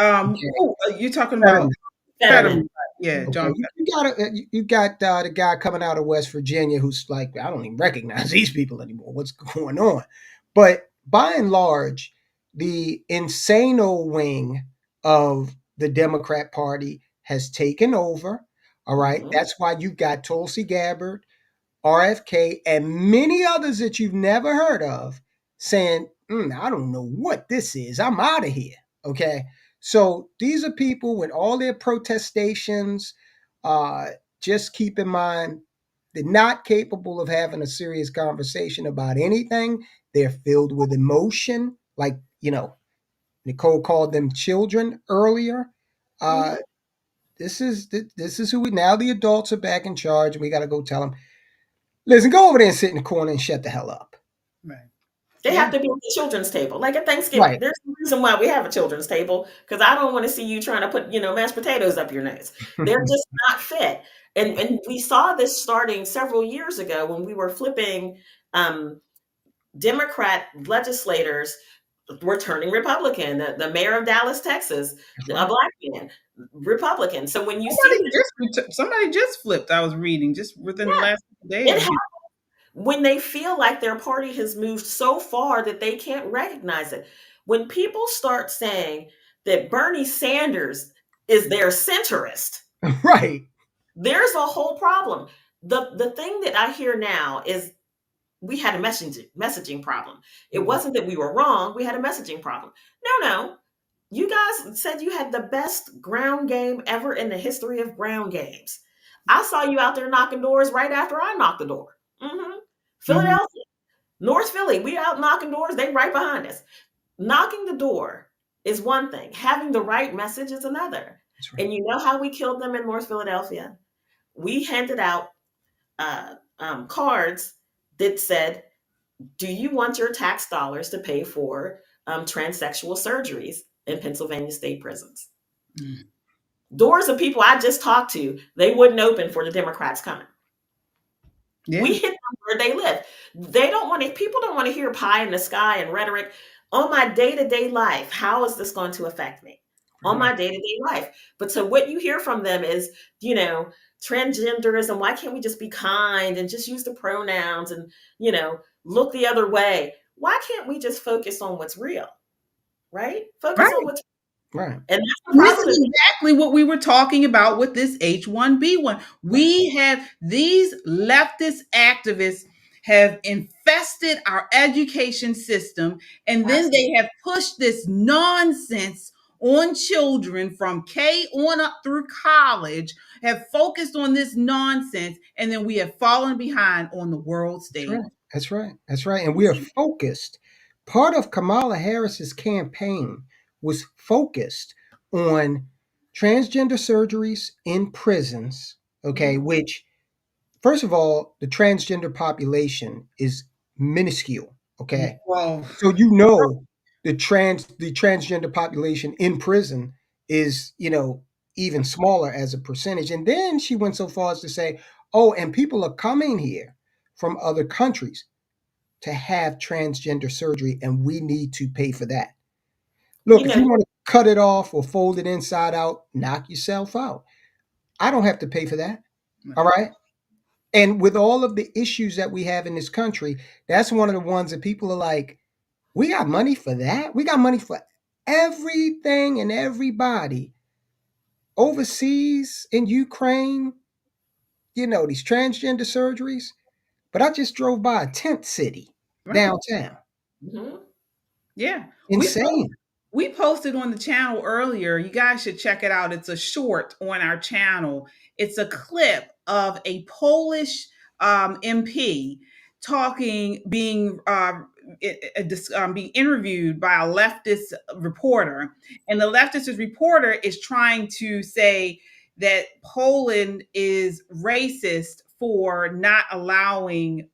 [SPEAKER 1] You're talking about Fetterman. Yeah, John.
[SPEAKER 2] You got the guy coming out of West Virginia who's like, I don't even recognize these people anymore. What's going on? But by and large, the insano wing of the Democrat Party has taken over. All right. That's why you've got Tulsi Gabbard, RFK, and many others that you've never heard of saying I don't know what this is. I'm out of here. Okay. So these are people with all their protestations. Just keep in mind, they're not capable of having a serious conversation about anything. They're filled with emotion. Like, Nicole called them children earlier. This is who now the adults are back in charge, and we got to go tell them, listen, go over there and sit in the corner and shut the hell up.
[SPEAKER 1] Right.
[SPEAKER 3] They have to be at the children's table. Like at Thanksgiving,
[SPEAKER 2] Right.
[SPEAKER 3] there's a reason why we have a children's table, because I don't want to see you trying to put, mashed potatoes up your nose. They're just not fit. And we saw this starting several years ago when we were flipping Democrat legislators were turning Republican. The mayor of Dallas, Texas, a black man, Republican. So when you
[SPEAKER 1] somebody just flipped, I was reading just within the last days.
[SPEAKER 3] When they feel like their party has moved so far that they can't recognize it. When people start saying that Bernie Sanders is their centrist,
[SPEAKER 2] right,
[SPEAKER 3] there's a whole problem. The thing that I hear now is we had a messaging problem. It wasn't that we were wrong. We had a messaging problem. No. You guys said you had the best ground game ever in the history of ground games. I saw you out there knocking doors right after I knocked the door. Philadelphia, North Philly, we out knocking doors. They right behind us. Knocking the door is one thing. Having the right message is another. Right. And you know how we killed them in North Philadelphia? We handed out cards that said, do you want your tax dollars to pay for transsexual surgeries in Pennsylvania state prisons? Doors of people I just talked to, they wouldn't open for the Democrats coming. Yeah. We hit them where they live. People don't want to hear pie in the sky and rhetoric. On my day-to-day life, how is this going to affect me? On my day-to-day life. But so what you hear from them is, transgenderism. Why can't we just be kind and just use the pronouns and, look the other way? Why can't we just focus on what's real? Right? Focus on what's
[SPEAKER 2] right.
[SPEAKER 1] And this is exactly what we were talking about with this H1b one. We have these leftist activists have infested our education system, and then they have pushed this nonsense on children from K on up through college, have focused on this nonsense, and then we have fallen behind on the world stage.
[SPEAKER 2] That's right. And we are focused. Part of Kamala Harris's campaign was focused on transgender surgeries in prisons, which, first of all, the transgender population is minuscule,
[SPEAKER 1] Wow.
[SPEAKER 2] So the transgender population in prison is, even smaller as a percentage. And then she went so far as to say, and people are coming here from other countries to have transgender surgery, and we need to pay for that. Look, if you want to cut it off or fold it inside out, knock yourself out. I don't have to pay for that. All right. And with all of the issues that we have in this country, that's one of the ones that people are like, we got money for that. We got money for everything and everybody overseas in Ukraine, these transgender surgeries. But I just drove by a tent city downtown.
[SPEAKER 1] Yeah.
[SPEAKER 2] Insane.
[SPEAKER 1] We posted on the channel earlier. You guys should check it out. It's a short on our channel. It's a clip of a Polish MP being interviewed by a leftist reporter. And the leftist reporter is trying to say that Poland is racist for not allowing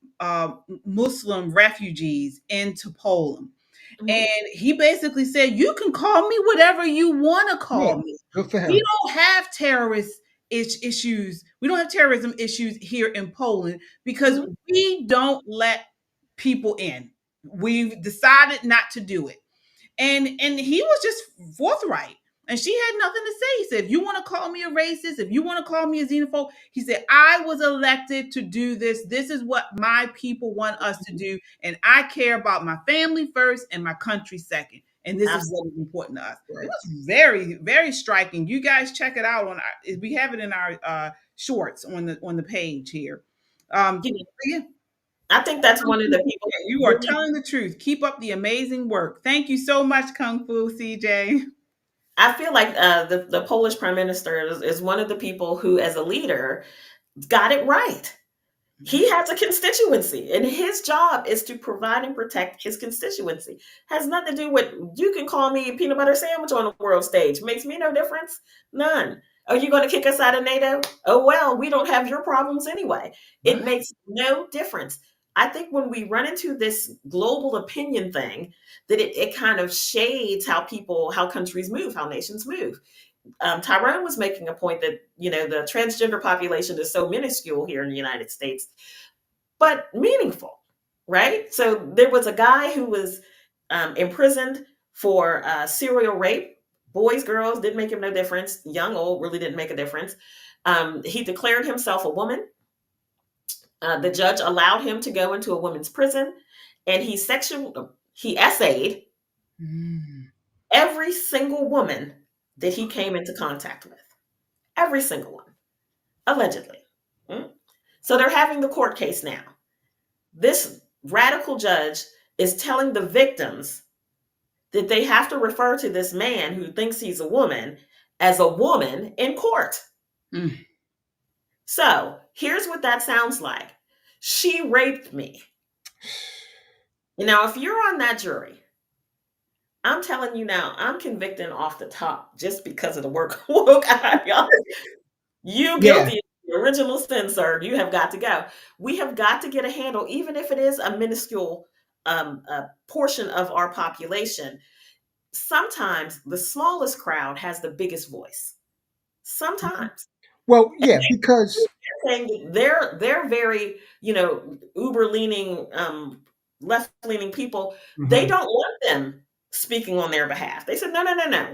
[SPEAKER 1] Muslim refugees into Poland. And he basically said, you can call me whatever you want to call me.
[SPEAKER 2] Good for him.
[SPEAKER 1] We don't have terrorist issues. We don't have terrorism issues here in Poland because we don't let people in. We've decided not to do it. And he was just forthright. And she had nothing to say. He said, if you want to call me a racist, if you want to call me a xenophobe, he said, I was elected to do this. This is what my people want us to do. And I care about my family first and my country second. And this is what is important to us. It was very, very striking. You guys check it out. We have it in our shorts on the page here.
[SPEAKER 3] I think that's one of the people.
[SPEAKER 1] You are telling the truth. Keep up the amazing work. Thank you so much, Kung Fu CJ.
[SPEAKER 3] I feel like the Polish prime minister is one of the people who, as a leader, got it right. He has a constituency, and his job is to provide and protect his constituency. Has nothing to do with, you can call me a peanut butter sandwich on the world stage. Makes me no difference. None. Are you going to kick us out of NATO? Oh, well, we don't have your problems anyway. It makes no difference. I think when we run into this global opinion thing, that it kind of shades how countries move, how nations move. Tyrone was making a point that, the transgender population is so minuscule here in the United States, but meaningful, right? So there was a guy who was imprisoned for serial rape. Boys, girls, didn't make him no difference. Young, old, really didn't make a difference. He declared himself a woman. The judge allowed him to go into a women's prison, and he essayed every single woman that he came into contact with. Every single one, allegedly. So they're having the court case now. This radical judge is telling the victims that they have to refer to this man who thinks he's a woman as a woman in court. So here's what that sounds like. She raped me. Now, if you're on that jury, I'm telling you now, I'm convicting off the top just because of the work. You guilty of the original sin, sir. You have got to go. We have got to get a handle, even if it is a minuscule portion of our population. Sometimes the smallest crowd has the biggest voice. Sometimes.
[SPEAKER 2] Well, yeah, because
[SPEAKER 3] they're very, uber leaning, left leaning people. They don't want them speaking on their behalf. They said, no.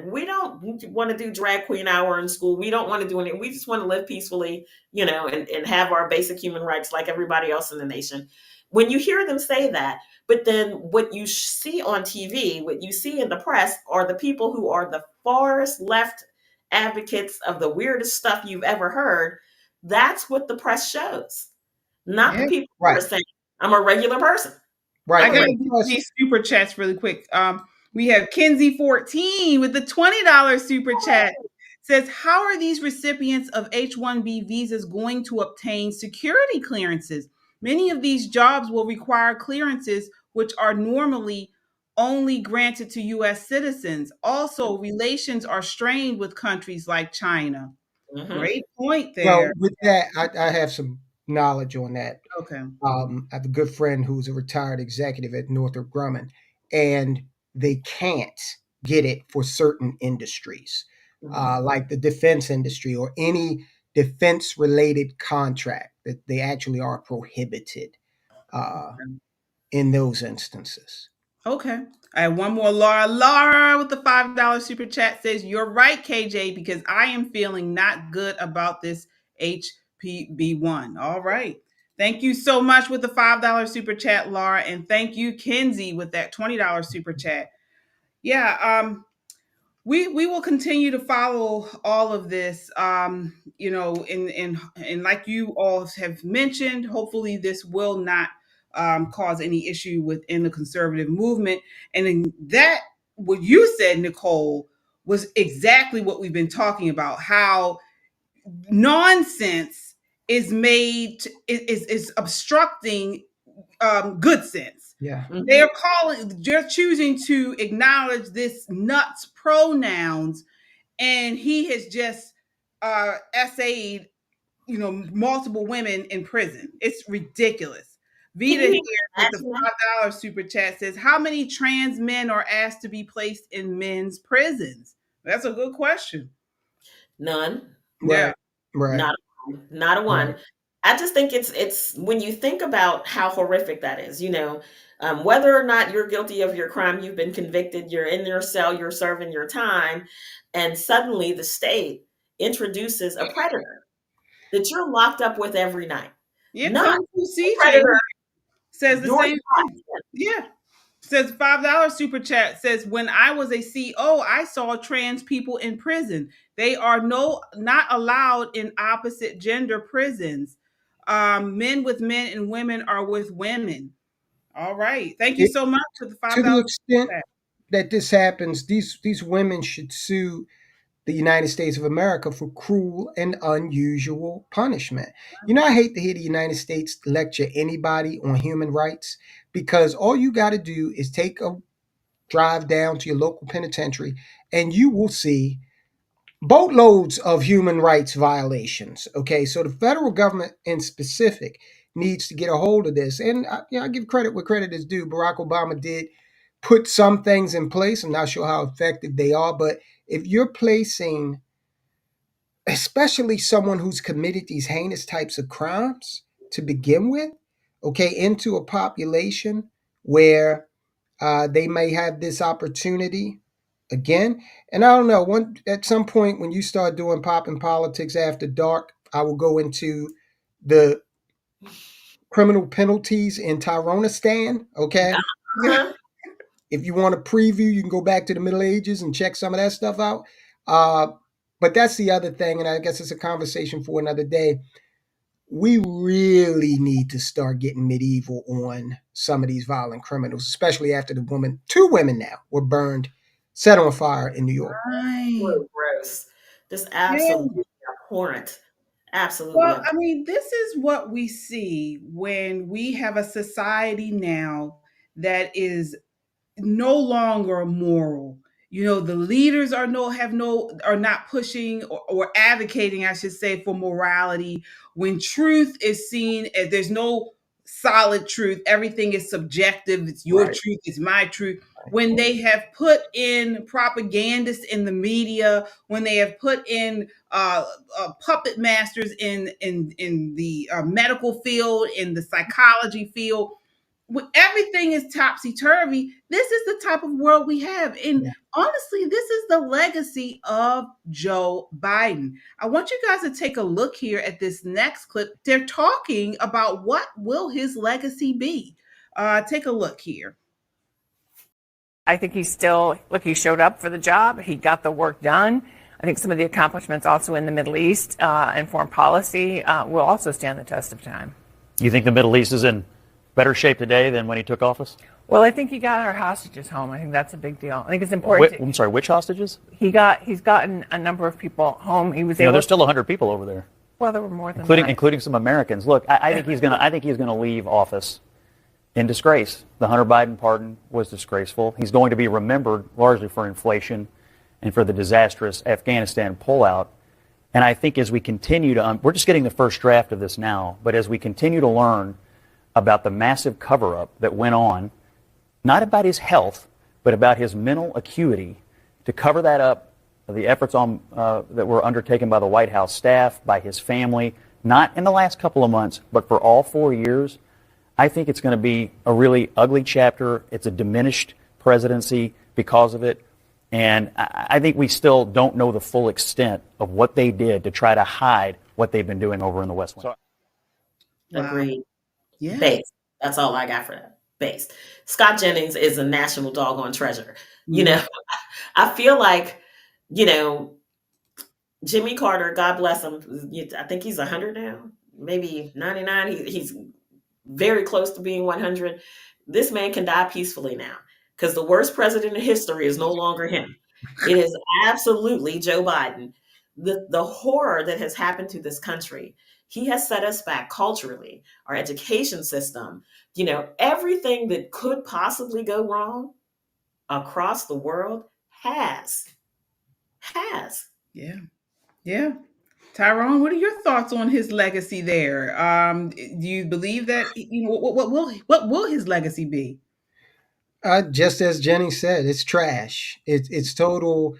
[SPEAKER 3] We don't want to do drag queen hour in school. We don't want to do anything. We just want to live peacefully, and have our basic human rights like everybody else in the nation. When you hear them say that, but then what you see on TV, what you see in the press are the people who are the farthest left advocates of the weirdest stuff you've ever heard. That's what the press shows. Not the people who are saying, I'm a regular person.
[SPEAKER 1] Right. I got to do these super chats really quick. We have Kenzie14 with the $20 super chat. Says, how are these recipients of H1b visas going to obtain security clearances? Many of these jobs will require clearances, which are normally only granted to U.S. citizens. Also, relations are strained with countries like China. Great point there.
[SPEAKER 2] Well, with that, I have some knowledge on that.
[SPEAKER 1] Okay.
[SPEAKER 2] I have a good friend who's a retired executive at Northrop Grumman, and they can't get it for certain industries, like the defense industry or any defense-related contract, that they actually are prohibited in those instances.
[SPEAKER 1] Okay. I have one more. Laura with the $5 super chat says, you're right, KJ, because I am feeling not good about this HPB1. All right. Thank you so much with the $5 super chat, Laura. And thank you, Kenzie, with that $20 super chat. Yeah. We will continue to follow all of this, and like you all have mentioned, hopefully this will not cause any issue within the conservative movement. And that, what you said, Nicole, was exactly what we've been talking about, how nonsense is is obstructing good sense.
[SPEAKER 2] Yeah.
[SPEAKER 1] They're choosing to acknowledge this nuts pronouns, and he has just essayed, multiple women in prison. It's ridiculous. Vita here with the $5 super chat says, how many trans men are asked to be placed in men's prisons? That's a good question.
[SPEAKER 3] None.
[SPEAKER 1] Yeah.
[SPEAKER 2] Right.
[SPEAKER 3] Not a one. Right. I just think it's when you think about how horrific that is, whether or not you're guilty of your crime, you've been convicted, you're in your cell, you're serving your time, and suddenly the state introduces a predator that you're locked up with every night.
[SPEAKER 1] Yeah, predator says the same thing. Yeah. Says $5 super chat says, when I was a CO, I saw trans people in prison. They are not allowed in opposite gender prisons. Men with men and women are with women. All right. Thank you so much for the
[SPEAKER 2] To the
[SPEAKER 1] $5.
[SPEAKER 2] extent that this happens, these women should sue the United States of America for cruel and unusual punishment. You know, I hate to hear the United States lecture anybody on human rights, because all you got to do is take a drive down to your local penitentiary and you will see boatloads of human rights violations. Okay, so the federal government in specific needs to get a hold of this. And I give credit where credit is due. Barack Obama did put some things in place. I'm not sure how effective they are, but if you're placing, especially someone who's committed these heinous types of crimes to begin with, okay, into a population where they may have this opportunity again. And I don't know, at some point when you start doing pop and politics after dark, I will go into the criminal penalties in Tyronistan. Okay.
[SPEAKER 3] Uh-huh.
[SPEAKER 2] If you want a preview, you can go back to the Middle Ages and check some of that stuff out. But that's the other thing, and I guess it's a conversation for another day. We really need to start getting medieval on some of these violent criminals, especially after two women now were burned, set on fire in New York.
[SPEAKER 1] Right.
[SPEAKER 3] So gross. Just absolutely abhorrent. Absolutely.
[SPEAKER 1] Well, I mean, this is what we see when we have a society now that is no longer moral. You know, the leaders are not pushing or advocating, I should say, for morality. When truth is seen as there's no solid truth, everything is subjective. It's your truth, it's my truth. When they have put in propagandists in the media, when they have put in puppet masters in the medical field, in the psychology field, when everything is topsy-turvy, this is the type of world we have. And honestly, this is the legacy of Joe Biden. I want you guys to take a look here at this next clip. They're talking about what will his legacy be. Take a look here.
[SPEAKER 10] I think he showed up for the job. He got the work done. I think some of the accomplishments also in the Middle East and foreign policy will also stand the test of time.
[SPEAKER 6] You think the Middle East is in better shape today than when he took office?
[SPEAKER 10] Well, I think he got our hostages home. I think that's a big deal. I think it's important.
[SPEAKER 6] I'm sorry, which hostages?
[SPEAKER 10] He's gotten a number of people home. He was able.
[SPEAKER 6] There's still 100 people over there.
[SPEAKER 10] Well, there were more than
[SPEAKER 6] including some Americans. Look, I think he's gonna leave office in disgrace. The Hunter Biden pardon was disgraceful. He's going to be remembered largely for inflation and for the disastrous Afghanistan pullout. And I think as we continue to, we're just getting the first draft of this now, but as we continue to learn about the massive cover-up that went on, not about his health, but about his mental acuity, to cover that up, the efforts that were undertaken by the White House staff, by his family, not in the last couple of months, but for all 4 years, I think it's going to be a really ugly chapter. It's a diminished presidency because of it. And I think we still don't know the full extent of what they did to try to hide what they've been doing over in the West Wing.
[SPEAKER 3] Agreed.
[SPEAKER 1] Yeah.
[SPEAKER 3] Based. That's all I got for that. Based. Scott Jennings is a national doggone treasure. You know, I feel like, Jimmy Carter, God bless him. I think he's 100 now, maybe 99. He's very close to being 100. This man can die peacefully now, because the worst president in history is no longer him. It is absolutely Joe Biden. The horror that has happened to this country, he has set us back culturally, our education system, everything that could possibly go wrong across the world has.
[SPEAKER 1] Yeah. Tyrone, what are your thoughts on his legacy there? Do you believe that, what will his legacy be?
[SPEAKER 2] Just as Jenny said, it's trash. It's total,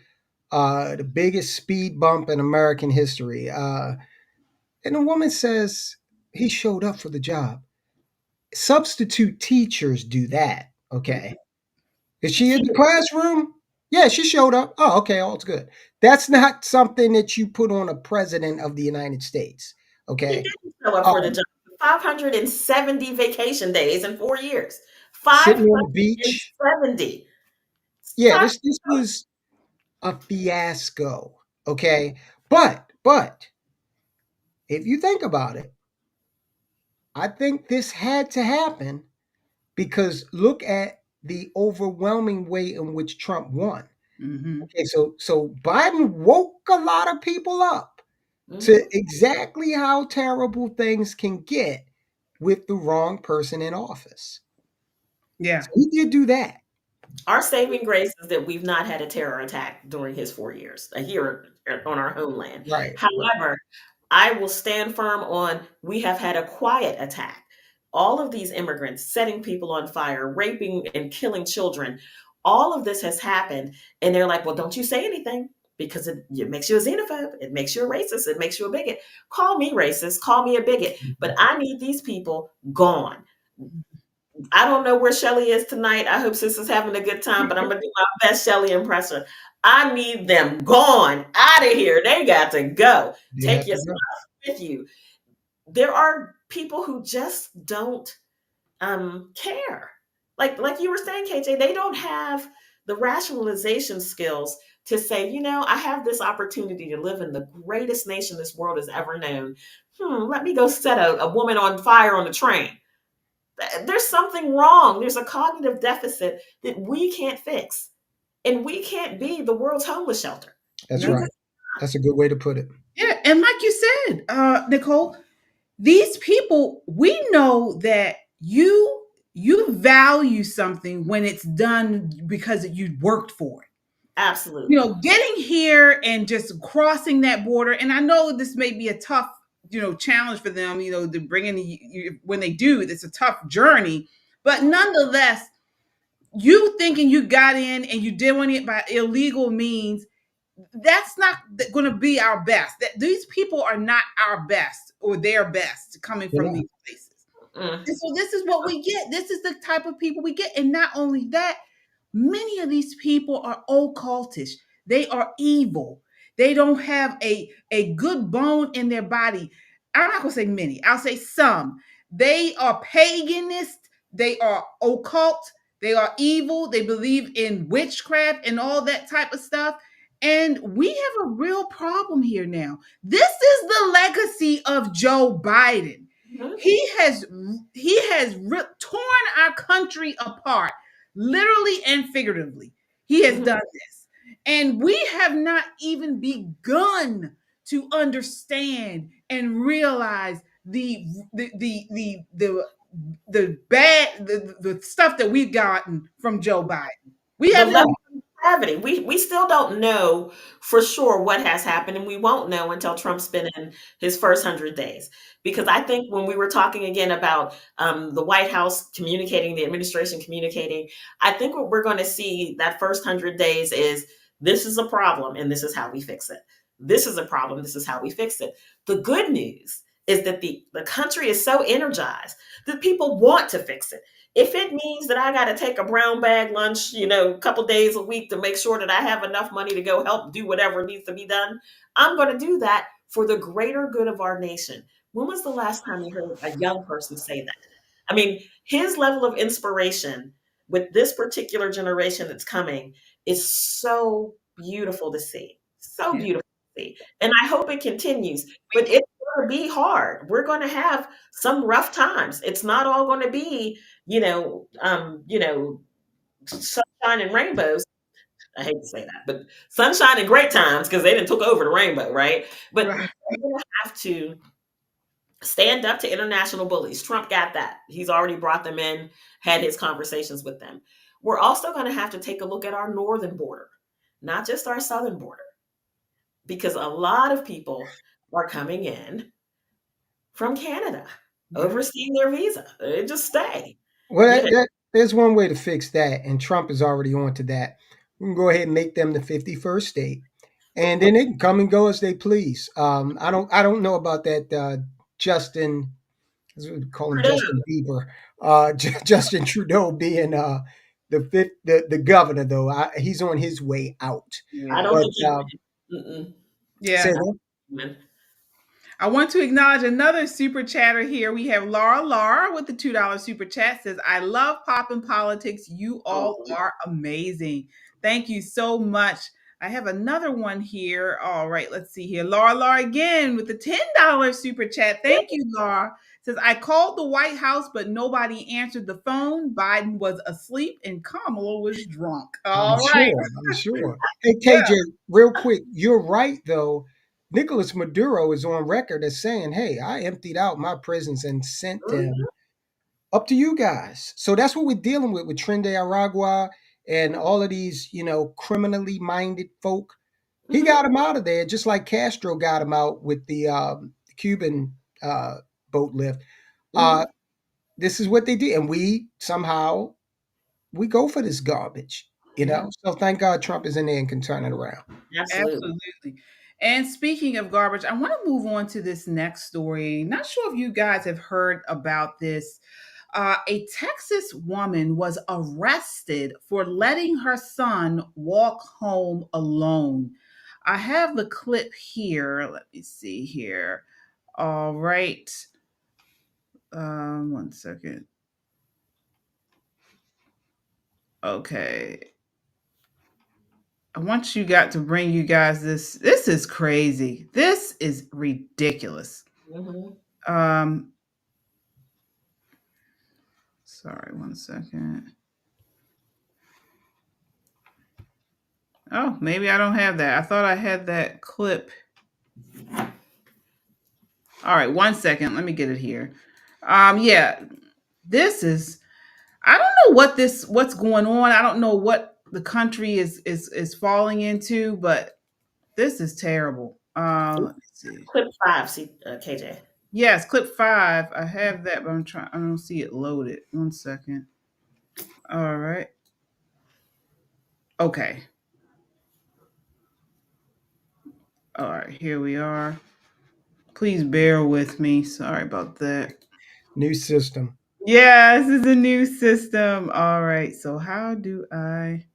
[SPEAKER 2] the biggest speed bump in American history. And the woman says he showed up for the job. Substitute teachers do that. Okay. Is she in the classroom? Yeah, she showed up. Oh, okay. All's good. That's not something that you put on a president of the United States. Okay.
[SPEAKER 3] He didn't show up for the job. 570 vacation days in 4 years.
[SPEAKER 2] Sitting on the beach.
[SPEAKER 3] 570.
[SPEAKER 2] Yeah, this was a fiasco. Okay. But if you think about it, I think this had to happen because look at the overwhelming way in which Trump won.
[SPEAKER 1] Mm-hmm.
[SPEAKER 2] Okay, so Biden woke a lot of people up to exactly how terrible things can get with the wrong person in office.
[SPEAKER 1] Yeah.
[SPEAKER 2] So he did do that.
[SPEAKER 3] Our saving grace is that we've not had a terror attack during his 4 years here on our homeland.
[SPEAKER 2] Right.
[SPEAKER 3] However, I will stand firm on we have had a quiet attack. All of these immigrants setting people on fire, raping and killing children, all of this has happened. And they're like, well, don't you say anything because it makes you a xenophobe. It makes you a racist. It makes you a bigot. Call me racist. Call me a bigot. But I need these people gone. I don't know where Shelly is tonight. I hope sis is having a good time, but I'm going to do my best Shelly impression. I need them gone out of here. They got to go. Take your stuff with you. There are people who just don't care. Like you were saying, KJ, they don't have the rationalization skills to say, I have this opportunity to live in the greatest nation this world has ever known. Let me go set a woman on fire on the train. There's something wrong. There's a cognitive deficit that we can't fix. And we can't be the world's homeless shelter.
[SPEAKER 2] That's right. That's a good way to put it.
[SPEAKER 1] Yeah. And like you said, Nicole, these people, we know that you value something when it's done because you worked for it.
[SPEAKER 3] Absolutely.
[SPEAKER 1] Getting here and just crossing that border. And I know this may be a tough challenge for them, to bring in when they do, it's a tough journey, but nonetheless, you thinking you got in and you doing it by illegal means, that's not going to be our best. These people are not our best or their best coming from these places. And so this is what we get. This is the type of people we get. And not only that, many of these people are occultish. They are evil. They don't have a good bone in their body. I'm not going to say many. I'll say some. They are paganist. They are occult. They are evil. They believe in witchcraft and all that type of stuff. And we have a real problem here now. This is the legacy of Joe Biden. Mm-hmm. He has torn our country apart, literally and figuratively. He has done this. And we have not even begun to understand and realize the stuff that we've gotten from Joe Biden. We have
[SPEAKER 3] gravity. We still don't know for sure what has happened, and we won't know until Trump's been in his first 100 days. Because I think when we were talking again about the White House communicating, the administration communicating, I think what we're going to see that first 100 days is this is a problem and this is how we fix it. This is a problem. This is how we fix it. The good news is that the country is so energized that people want to fix it. If it means that I got to take a brown bag lunch, a couple days a week to make sure that I have enough money to go help do whatever needs to be done, I'm going to do that for the greater good of our nation. When was the last time you heard a young person say that? I mean, his level of inspiration with this particular generation that's coming is so beautiful to see. So beautiful to see. And I hope it continues. But it's going to be hard. We're going to have some rough times. It's not all going to be, sunshine and rainbows. I hate to say that, but sunshine and great times because they didn't took over the rainbow, right? But we're going to have to stand up to international bullies. Trump got that. He's already brought them in, had his conversations with them. We're also going to have to take a look at our northern border, not just our southern border, because a lot of people are coming in from Canada, overstaying their visa. They just stay.
[SPEAKER 2] Well, there's one way to fix that, and Trump is already on to that. We can go ahead and make them the 51st state, and then they can come and go as they please. I don't know about that Justin, as we call him, Justin Bieber, Justin Trudeau being the governor, though. He's on his way out.
[SPEAKER 3] I don't think
[SPEAKER 1] I want to acknowledge another super chatter here. We have Laura with the $2 super chat says, I love pop and politics. You all are amazing. Thank you so much, I have another one here. All right, let's see here. Laura again with the $10 super chat. Thank you, Laura. Says, I called the White House, but nobody answered the phone. Biden was asleep and Kamala was drunk. All right.
[SPEAKER 2] I'm sure. Hey, KJ, real quick, you're right, though. Nicolas Maduro is on record as saying, hey, I emptied out my prisons and sent them up to you guys. So that's what we're dealing with Trinde Aragua and all of these, criminally minded folk. He got him out of there, just like Castro got him out with the Cuban boat lift. This is what they did. And we go for this garbage, So thank God Trump is in there and can turn it around.
[SPEAKER 1] Absolutely. And speaking of garbage, I want to move on to this next story. Not sure if you guys have heard about this. A Texas woman was arrested for letting her son walk home alone. I have the clip here. Let me see here. All right. 1 second. Okay. I want to bring you guys this. This is crazy. This is ridiculous. Sorry, 1 second. Oh, maybe I don't have that. I thought I had that clip. All right, 1 second. Let me get it here. Yeah, this is. I don't know what's going on. I don't know what the country is falling into, but this is terrible. Let me see.
[SPEAKER 3] Clip 5, KJ.
[SPEAKER 1] Yes, clip 5. I have that, but I don't see it loaded. 1 second. All right. Okay. All right, here we are. Please bear with me. Sorry about that.
[SPEAKER 2] New system.
[SPEAKER 1] Yeah, this is a new system. All right. So how do I?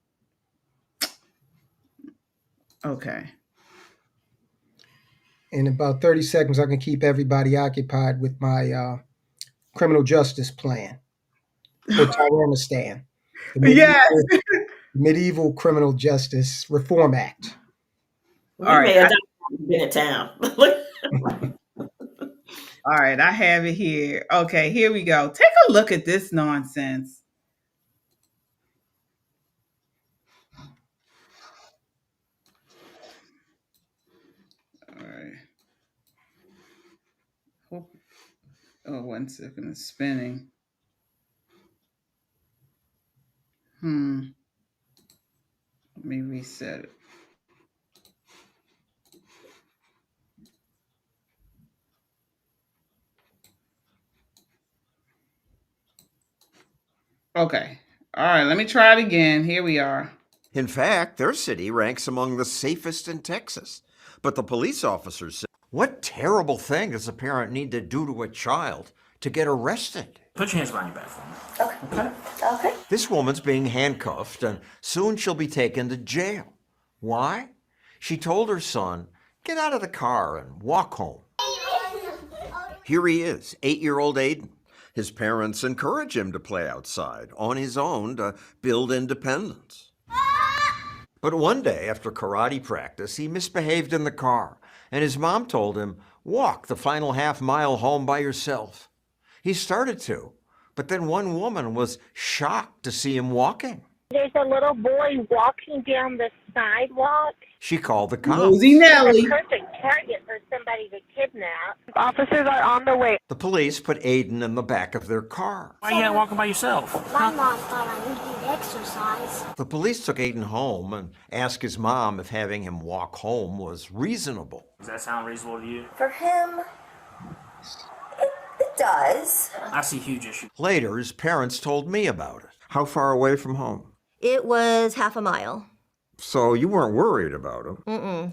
[SPEAKER 1] Okay.
[SPEAKER 2] In about 30 seconds, I can keep everybody occupied with my criminal justice plan for Tyrannistan.
[SPEAKER 1] Yes.
[SPEAKER 2] Medieval Criminal Justice Reform Act.
[SPEAKER 1] All right.
[SPEAKER 3] Been in town.
[SPEAKER 1] All right, I have it here. Okay, here we go. Take a look at this nonsense. All right. Oh, 1 second. It's spinning. Let me reset it. Okay. All right, let me try it again. Here we are.
[SPEAKER 11] In fact, their city ranks among the safest in Texas. But the police officers said, what terrible thing does a parent need to do to a child to get arrested?
[SPEAKER 12] Put your hands behind your back for me.
[SPEAKER 11] Okay. This woman's being handcuffed, and soon she'll be taken to jail. Why? She told her son, get out of the car and walk home. Here he is, 8-year-old Aiden. His parents encourage him to play outside on his own to build independence. But one day, after karate practice, he misbehaved in the car, and his mom told him, walk the final half-mile home by yourself. He started to, but then one woman was shocked to see him walking.
[SPEAKER 13] There's a little boy walking down the sidewalk.
[SPEAKER 11] She called the cops.
[SPEAKER 1] Nosy Nelly.
[SPEAKER 13] A perfect target for somebody to kidnap. Officers are on the way.
[SPEAKER 11] The police put Aiden in the back of their car.
[SPEAKER 12] Why are you walking by yourself?
[SPEAKER 13] My mom thought I needed exercise.
[SPEAKER 11] The police took Aiden home and asked his mom if having him walk home was reasonable.
[SPEAKER 12] Does that sound reasonable to you?
[SPEAKER 14] For him, it does.
[SPEAKER 12] I see huge issues.
[SPEAKER 11] Later, his parents told me about it. How far away from home?
[SPEAKER 14] It was half a mile.
[SPEAKER 11] So you weren't worried about him?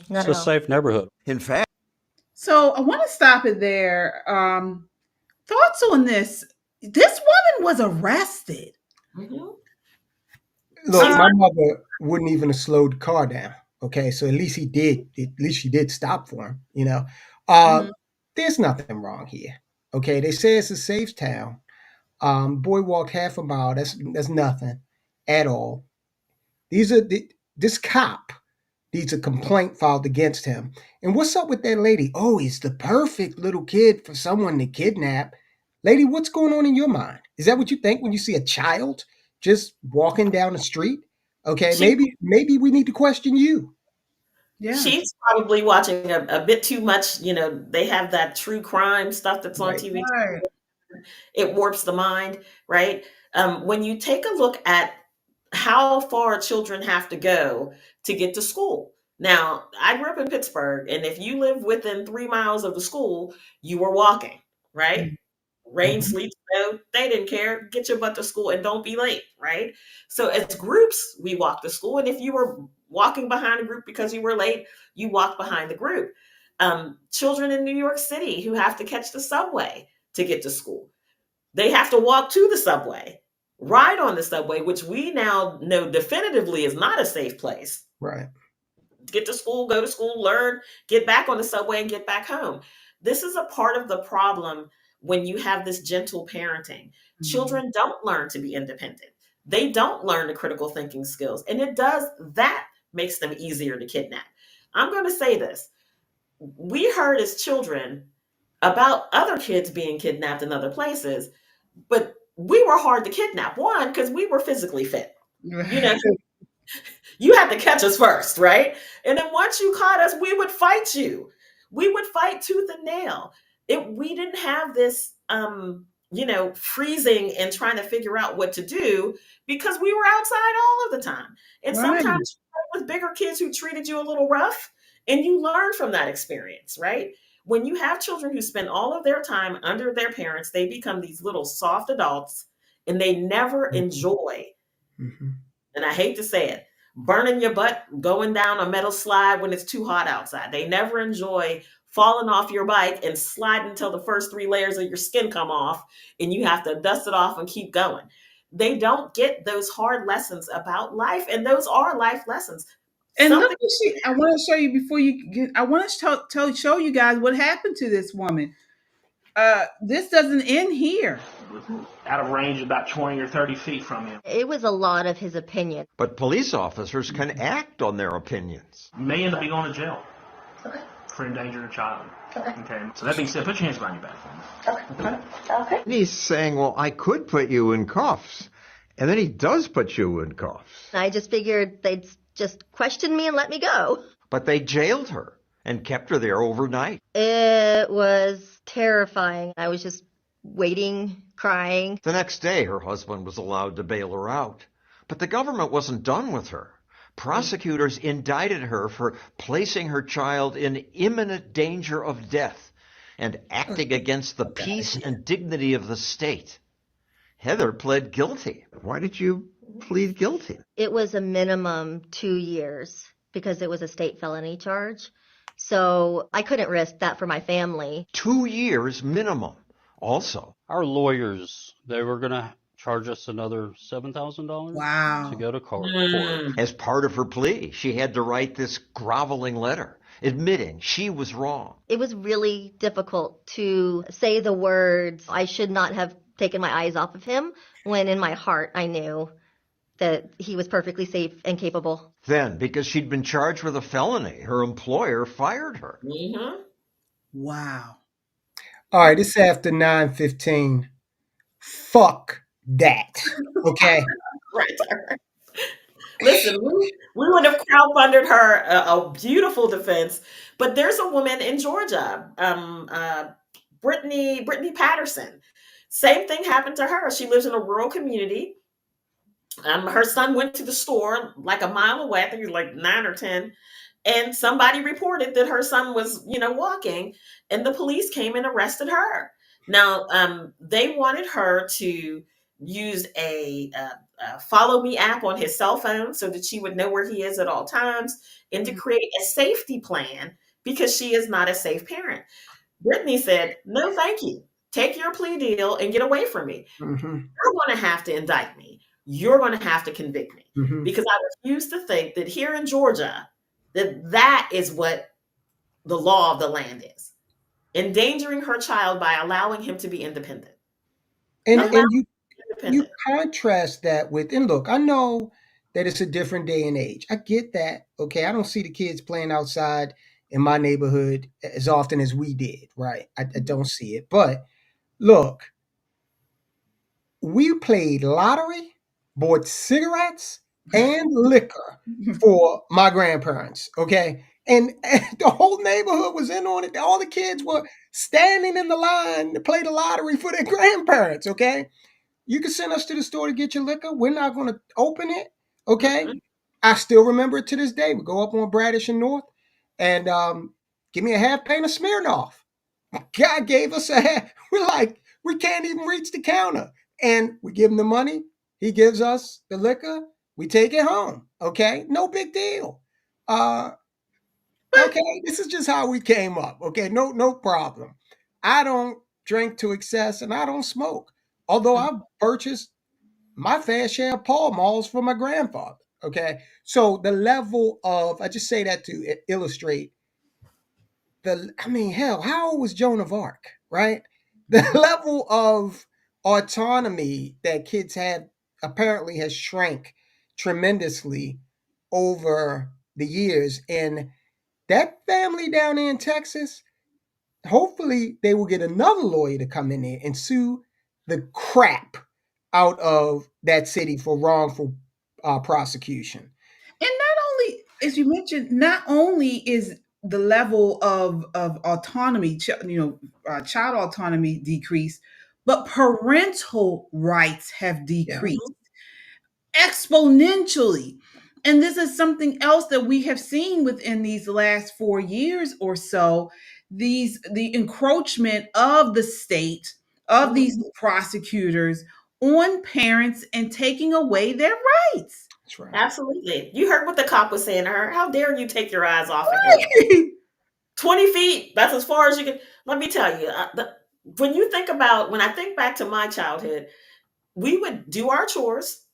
[SPEAKER 14] Not
[SPEAKER 6] it's a safe neighborhood.
[SPEAKER 11] In fact.
[SPEAKER 1] So I want to stop it there. Thoughts on this? This woman was arrested.
[SPEAKER 2] Look, my mother wouldn't even have slowed the car down. Okay, so at least he did. At least she did stop for him. There's nothing wrong here. Okay, they say it's a safe town. Boy walked half a mile. That's nothing at all. This cop needs a complaint filed against him. And what's up with that lady? Oh, he's the perfect little kid for someone to kidnap. Lady, what's going on in your mind? Is that what you think when you see a child just walking down the street? Okay, maybe we need to question you.
[SPEAKER 1] Yeah.
[SPEAKER 3] She's probably watching a bit too much. They have that true crime stuff that's on TV.
[SPEAKER 1] Right.
[SPEAKER 3] It warps the mind, right? When you take a look at how far children have to go to get to school. Now, I grew up in Pittsburgh, and if you live within 3 miles of the school, you were walking, right? Rain, sleet, snow, they didn't care. Get your butt to school and don't be late, right? So as groups, we walk to school. And if you were walking behind a group because you were late, you walked behind the group. Children in New York City who have to catch the subway to get to school, they have to walk to the subway, ride on the subway, which we now know definitively is not a safe place.
[SPEAKER 2] Right.
[SPEAKER 3] Get to school, go to school, learn, get back on the subway and get back home. This is a part of the problem when you have this gentle parenting. Children don't learn to be independent. They don't learn the critical thinking skills. And that makes them easier to kidnap. I'm going to say this. We heard as children about other kids being kidnapped in other places, but we were hard to kidnap. One, because we were physically fit. You had to catch us first, right? And then once you caught us, we would fight you. We would fight tooth and nail. We didn't have this, freezing and trying to figure out what to do because we were outside all of the time. And sometimes with bigger kids who treated you a little rough, and you learn from that experience, right? When you have children who spend all of their time under their parents, they become these little soft adults and they never enjoy, and I hate to say it, burning your butt, going down a metal slide when it's too hot outside. They never enjoy falling off your bike and sliding until the first 3 layers of your skin come off and you have to dust it off and keep going. They don't get those hard lessons about life, and those are life lessons.
[SPEAKER 1] And let me see, I want to show you before you get, I want to show you guys what happened to this woman. This doesn't end here.
[SPEAKER 12] Out of range, about 20 or 30 feet from him.
[SPEAKER 14] It was a lot of his opinion.
[SPEAKER 11] But police officers can act on their opinions.
[SPEAKER 12] You may end up going to jail. Okay. For endangering a child. Okay. So that being said, put your hands behind your back for me.
[SPEAKER 11] Okay. And he's saying, well, I could put you in cuffs. And then he does put you in cuffs.
[SPEAKER 14] I just figured they'd just question me and let me go.
[SPEAKER 11] But they jailed her and kept her there overnight.
[SPEAKER 14] It was terrifying. I was just waiting, crying.
[SPEAKER 11] The next day, her husband was allowed to bail her out. But the government wasn't done with her. Prosecutors indicted her for placing her child in imminent danger of death and acting against the peace and dignity of the state. Heather pled guilty. Why did you plead guilty?
[SPEAKER 14] It was a minimum 2 years because it was a state felony charge. So I couldn't risk that for my family.
[SPEAKER 11] 2 years minimum. Also,
[SPEAKER 15] our lawyers, they were going to charge us another $7,000
[SPEAKER 1] wow.
[SPEAKER 15] to go to court.
[SPEAKER 11] As part of her plea, she had to write this groveling letter admitting she was wrong.
[SPEAKER 14] It was really difficult to say the words, I should not have taken my eyes off of him, when in my heart I knew that he was perfectly safe and capable.
[SPEAKER 11] Then, because she'd been charged with a felony, her employer fired her.
[SPEAKER 1] Wow.
[SPEAKER 2] All right, it's after 9:15. Fuck that. Okay.
[SPEAKER 3] Right. Listen, we would have crowdfunded her a beautiful defense, but there's a woman in Georgia, Brittany Patterson. Same thing happened to her. She lives in a rural community. Her son went to the store like a mile away, I think it was like 9 or 10, and somebody reported that her son was, walking, and the police came and arrested her. Now, they wanted her to use a Follow Me app on his cell phone so that she would know where he is at all times, and to create a safety plan because she is not a safe parent. Brittany said, no, thank you. Take your plea deal and get away from me. You're going to have to indict me. You're going to have to convict me because I refuse to think that here in Georgia, that is what the law of the land is. Endangering her child by allowing him to be independent.
[SPEAKER 2] And you contrast that with, and look, I know that it's a different day and age. I get that. Okay. I don't see the kids playing outside in my neighborhood as often as we did, right? I don't see it. But look, we played lottery, bought cigarettes and liquor for my grandparents, okay? And the whole neighborhood was in on it. All the kids were standing in the line to play the lottery for their grandparents, okay? You can send us to the store to get your liquor. We're not going to open it, okay? I still remember it to this day. We go up on Bradish and North and give me a half pint of Smirnoff. God gave us a half. We're like, we can't even reach the counter. And we give him the money. He gives us the liquor. We take it home. Okay. No big deal. Okay. This is just how we came up. Okay. No problem. I don't drink to excess and I don't smoke. Although I've purchased my fair share of Pall Malls for my grandfather. Okay. So the level of, I just say that to illustrate hell, how old was Joan of Arc, right? The level of autonomy that kids have apparently has shrank tremendously over the years. And that family down there in Texas, hopefully they will get another lawyer to come in there and sue the crap out of that city for wrongful prosecution.
[SPEAKER 1] And not only, as you mentioned, not only is the level of autonomy, child autonomy decreased, but parental rights have decreased exponentially. And this is something else that we have seen within these last 4 years or so. The encroachment of the state, of these prosecutors on parents and taking away their rights.
[SPEAKER 2] That's right.
[SPEAKER 3] Absolutely. You heard what the cop was saying to her. How dare you take your eyes off of him? 20 feet. That's as far as you can. Let me tell you, when I think back to my childhood, we would do our chores.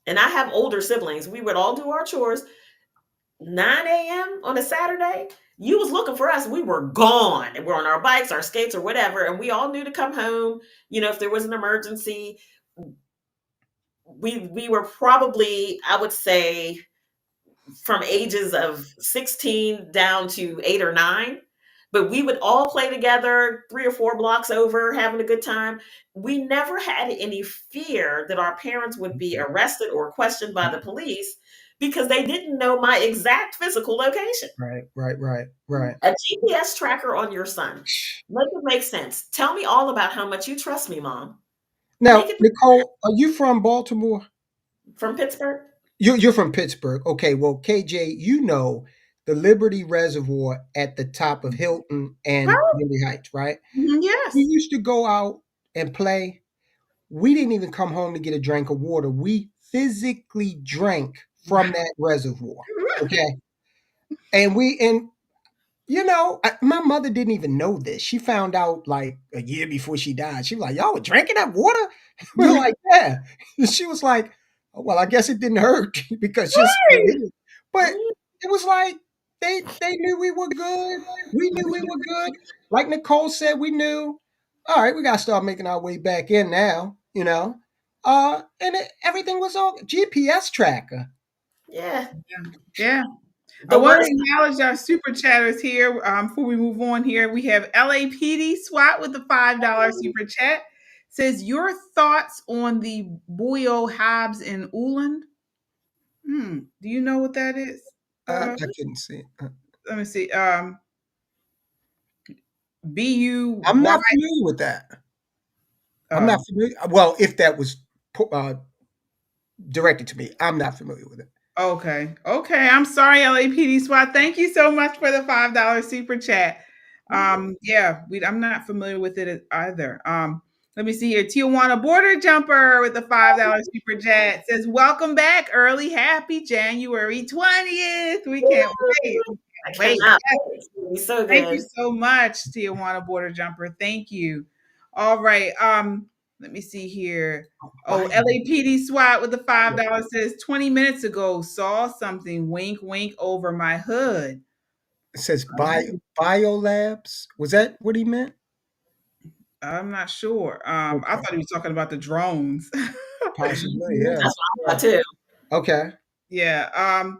[SPEAKER 3] And I have older siblings. We would all do our chores. 9 a.m. on a Saturday, you was looking for us. We were gone. And we're on our bikes, our skates, or whatever. And we all knew to come home. If there was an emergency, we were probably, I would say, from ages of 16 down to 8 or 9. But we would all play together 3 or 4 blocks over, having a good time. We never had any fear that our parents would be arrested or questioned by the police because they didn't know my exact physical location.
[SPEAKER 2] Right.
[SPEAKER 3] A GPS tracker on your son. Make it make sense. Tell me all about how much you trust me, Mom.
[SPEAKER 2] Now, Nicole, are you from Baltimore?
[SPEAKER 3] From Pittsburgh?
[SPEAKER 2] You're from Pittsburgh. Okay, well, KJ, the Liberty Reservoir at the top of Hilton and Liberty Heights, right?
[SPEAKER 1] Yes.
[SPEAKER 2] We used to go out and play. We didn't even come home to get a drink of water. We physically drank from that reservoir. Okay. And my mother didn't even know this. She found out like a year before she died. She was like, y'all were drinking that water? We were like, yeah. And she was like, oh, well, I guess it didn't hurt because but it was like they knew we were good. We knew we were good. Like Nicole said, we knew, all right, we got to start making our way back in now, and everything was on GPS tracker.
[SPEAKER 3] Yeah.
[SPEAKER 1] I want to acknowledge our super chatters here before we move on here. We have LAPD SWAT with the $5 super chat. Says, your thoughts on the Boyo Hobbs in Uland? Do you know what that is?
[SPEAKER 2] I couldn't see it.
[SPEAKER 1] Let me see. BU.
[SPEAKER 2] I'm not familiar with that. I'm not familiar. Well, if that was directed to me, I'm not familiar with it.
[SPEAKER 1] Okay. I'm sorry, LAPD SWAT. Thank you so much for the $5 super chat. I'm not familiar with it either. Let me see here. Tijuana Border Jumper with the $5 super chat says, welcome back early. Happy January 20th. We can't wait.
[SPEAKER 3] Wait. So
[SPEAKER 1] Thank you so much, Tijuana Border Jumper. Thank you. All right. Let me see here. LAPD SWAT with the $5 says 20 minutes ago saw something wink over my hood.
[SPEAKER 2] It says biolabs. Was that what he meant?
[SPEAKER 1] I'm not sure. I thought he was talking about the drones.
[SPEAKER 2] Possibly, yeah.
[SPEAKER 3] That's what I thought too.
[SPEAKER 2] Okay.
[SPEAKER 1] Yeah.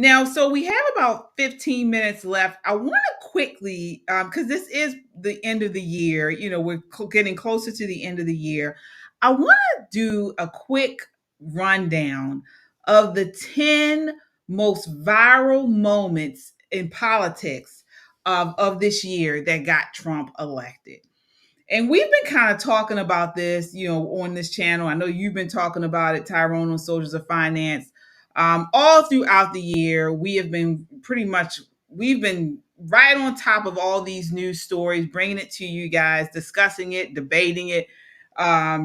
[SPEAKER 1] Now, so we have about 15 minutes left. I want to quickly, because this is the end of the year, we're getting closer to the end of the year. I want to do a quick rundown of the 10 most viral moments in politics of this year that got Trump elected. And we've been kind of talking about this, on this channel. I know you've been talking about it, Tyrone, on Soldiers of Finance. All throughout the year, we've been right on top of all these news stories, bringing it to you guys, discussing it, debating it,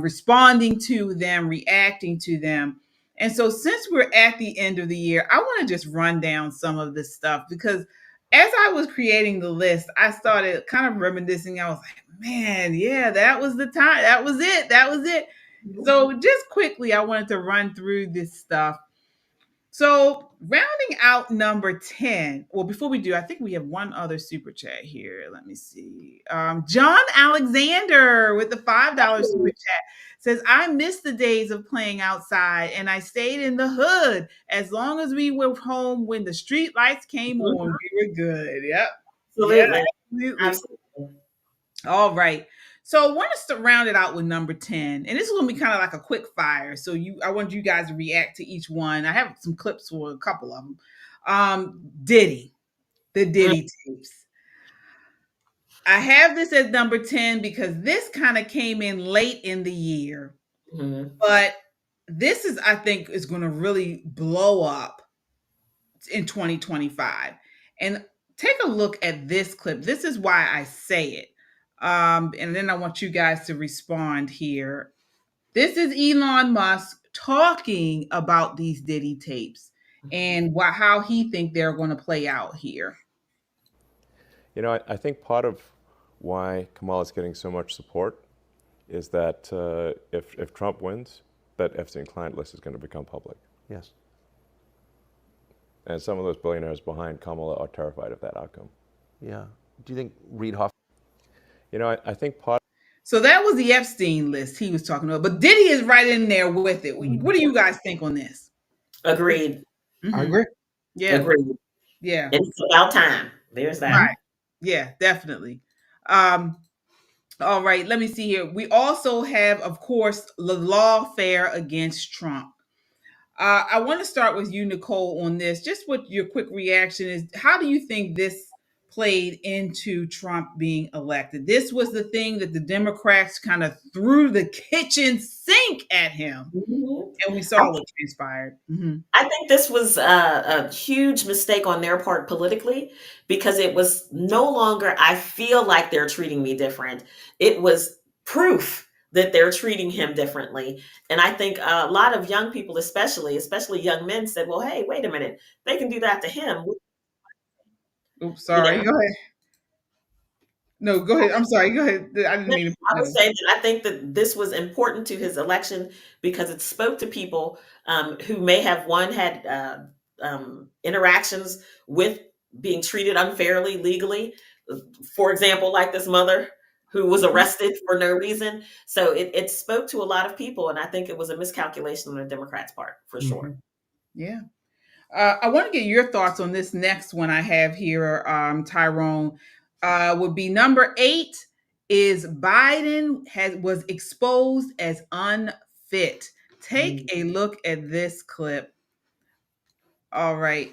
[SPEAKER 1] responding to them, reacting to them. And so since we're at the end of the year, I want to just run down some of this stuff because as I was creating the list, I started kind of reminiscing. I was like, man, yeah, that was the time. That was it. So just quickly, I wanted to run through this stuff. So rounding out number 10. Well, before we do, I think we have one other super chat here. Let me see. John Alexander with the $5 super chat says, I miss the days of playing outside and I stayed in the hood. As long as we were home when the street lights came on, we were good. Yep.
[SPEAKER 3] Absolutely.
[SPEAKER 1] Yeah, absolutely. All right. So I want us to round it out with number 10. And this is going to be kind of like a quick fire. So I want you guys to react to each one. I have some clips for a couple of them. The Diddy tapes. I have this as number 10 because this kind of came in late in the year. Mm-hmm. But this I think, is going to really blow up in 2025. And take a look at this clip. This is why I say it. And then I want you guys to respond here. This is Elon Musk talking about these Diddy tapes and how he think they're going to play out here.
[SPEAKER 16] I think part of why Kamala is getting so much support is that if Trump wins, that Epstein client list is going to become public.
[SPEAKER 11] Yes.
[SPEAKER 16] And some of those billionaires behind Kamala are terrified of that outcome.
[SPEAKER 11] Yeah. Do you think Reid Hoffman?
[SPEAKER 16] I think part.
[SPEAKER 1] So that was the Epstein list he was talking about, but Diddy is right in there with it. What do you guys think on this?
[SPEAKER 3] Agreed.
[SPEAKER 1] Mm-hmm.
[SPEAKER 2] I agree.
[SPEAKER 1] Yeah.
[SPEAKER 3] Agreed.
[SPEAKER 1] Yeah.
[SPEAKER 3] It's about time. There's that.
[SPEAKER 1] Right. Yeah, definitely. All right. Let me see here. We also have, of course, the lawfare against Trump. I want to start with you, Nicole, on this. Just what your quick reaction is. How do you think this played into Trump being elected? This was the thing that the Democrats kind of threw the kitchen sink at him. Mm-hmm. And we saw what transpired. Mm-hmm.
[SPEAKER 3] I think this was a huge mistake on their part politically, because it was no longer, I feel like they're treating me different. It was proof that they're treating him differently. And I think a lot of young people, especially young men, said, well, hey, wait a minute, they can do that to him.
[SPEAKER 1] Oops, sorry. Go ahead. No, go ahead. I'm sorry. Go ahead. I didn't mean to.
[SPEAKER 3] I would say that I think that this was important to his election because it spoke to people who may have had interactions with being treated unfairly legally. For example, like this mother who was arrested for no reason. So it spoke to a lot of people. And I think it was a miscalculation on the Democrats' part, for sure.
[SPEAKER 1] Yeah. I want to get your thoughts on this next one I have here, Tyrone. Would be number 8 is Biden was exposed as unfit. Take a look at this clip. All right.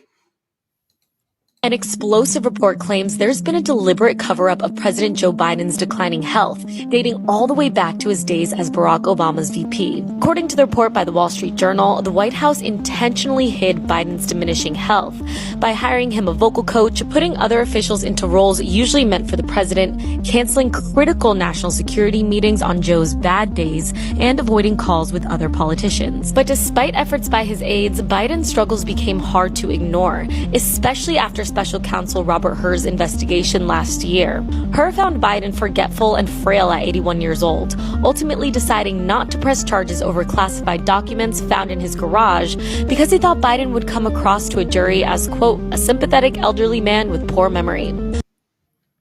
[SPEAKER 17] An explosive report claims there's been a deliberate cover-up of President Joe Biden's declining health, dating all the way back to his days as Barack Obama's VP. According to the report by the Wall Street Journal, the White House intentionally hid Biden's diminishing health by hiring him a vocal coach, putting other officials into roles usually meant for the president, canceling critical national security meetings on Joe's bad days, and avoiding calls with other politicians. But despite efforts by his aides, Biden's struggles became hard to ignore, especially after Special Counsel Robert Hur's investigation last year. Hur found Biden forgetful and frail at 81 years old, ultimately deciding not to press charges over classified documents found in his garage because he thought Biden would come across to a jury as, quote, a sympathetic elderly man with poor memory.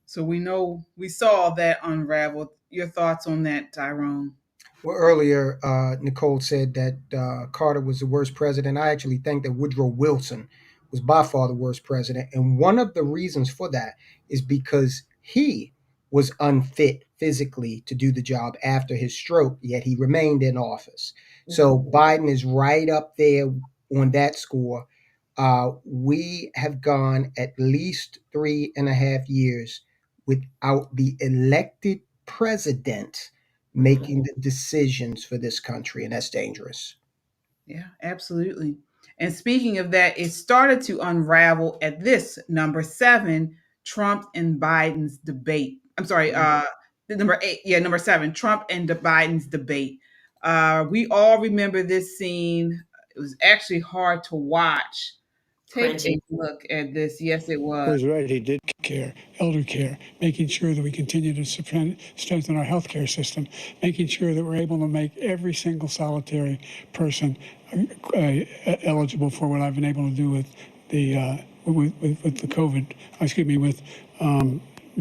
[SPEAKER 1] So we saw that unravel. Your thoughts on that, Tyrone?
[SPEAKER 2] Well, earlier, Nicole said that Carter was the worst president. I actually think that Woodrow Wilson was by far the worst president. And one of the reasons for that is because he was unfit physically to do the job after his stroke, yet he remained in office. So Biden is right up there on that score. We have gone at least 3.5 years without the elected president making the decisions for this country, and that's dangerous.
[SPEAKER 1] Yeah, absolutely. And speaking of that, it started to unravel at this number 7, Trump and Biden's debate. I'm sorry, the number 8, yeah, number 7, Trump and Biden's debate. We all remember this scene. It was actually hard to watch. Take a look at this. Yes, it was.
[SPEAKER 18] Was right. He did care, elder care, making sure that we continue to strengthen our healthcare system, making sure that we're able to make every single solitary person eligible for what I've been able to do with the with the COVID. Excuse me, with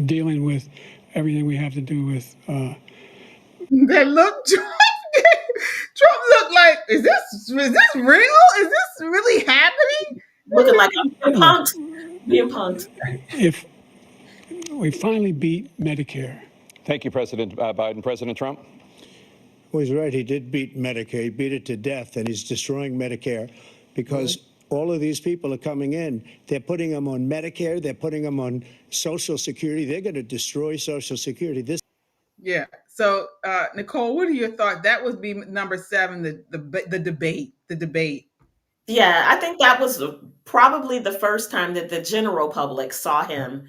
[SPEAKER 18] dealing with everything we have to do with.
[SPEAKER 1] That look, Trump looked like, is this real? Is this really happening?
[SPEAKER 3] Looking like I'm being punked.
[SPEAKER 18] If we finally beat Medicare.
[SPEAKER 19] Thank you, President Biden. President Trump?
[SPEAKER 18] Well, he's right. He did beat Medicare. He beat it to death, and he's destroying Medicare because all of these people are coming in. They're putting them on Medicare. They're putting them on Social Security. They're going to destroy Social Security.
[SPEAKER 1] Yeah. So, Nicole, what are your thoughts? That would be number 7, the debate.
[SPEAKER 3] Yeah, I think that was probably the first time that the general public saw him.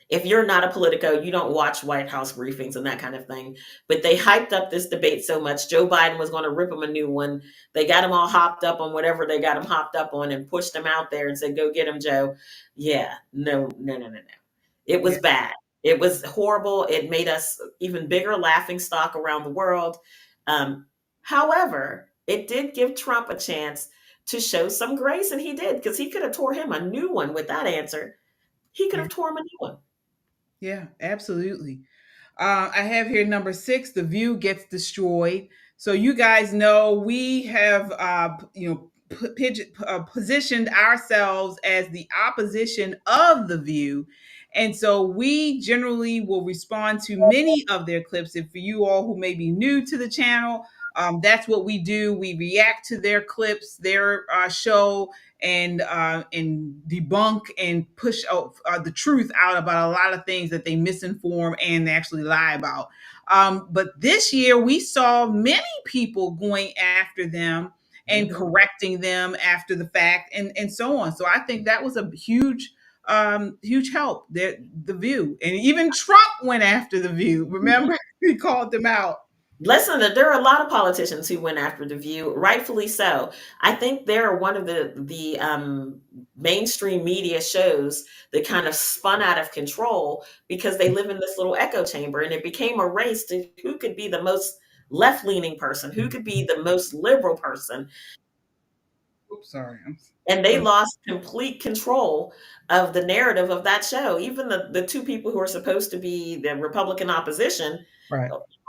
[SPEAKER 3] If you're not a Politico, you don't watch White House briefings and that kind of thing. But they hyped up this debate so much. Joe Biden was going to rip him a new one. They got him all hopped up on whatever they got him hopped up on and pushed him out there and said, go get him, Joe. Yeah, no. It was bad. It was horrible. It made us even bigger laughing stock around the world. However, it did give Trump a chance to show some grace, and he did, because he could have tore him a new one with that answer. He could have tore him a new one.
[SPEAKER 1] Yeah, absolutely. I have here number 6, The View gets destroyed. So you guys know we have, positioned ourselves as the opposition of The View. And so we generally will respond to many of their clips. And for you all who may be new to the channel, that's what we do. We react to their clips, their show, and debunk and push the truth out about a lot of things that they misinform and actually lie about. But this year, we saw many people going after them and correcting them after the fact, and so on. So I think that was a huge help. The View, and even Trump went after The View. Remember, he called them out.
[SPEAKER 3] Listen, there are a lot of politicians who went after The View, rightfully so. I think they're one of the mainstream media shows that kind of spun out of control because they live in this little echo chamber, and it became a race to who could be the most left-leaning person, who could be the most liberal person.
[SPEAKER 1] Oops, sorry.
[SPEAKER 3] And they lost complete control of the narrative of that show. Even the two people who are supposed to be the Republican opposition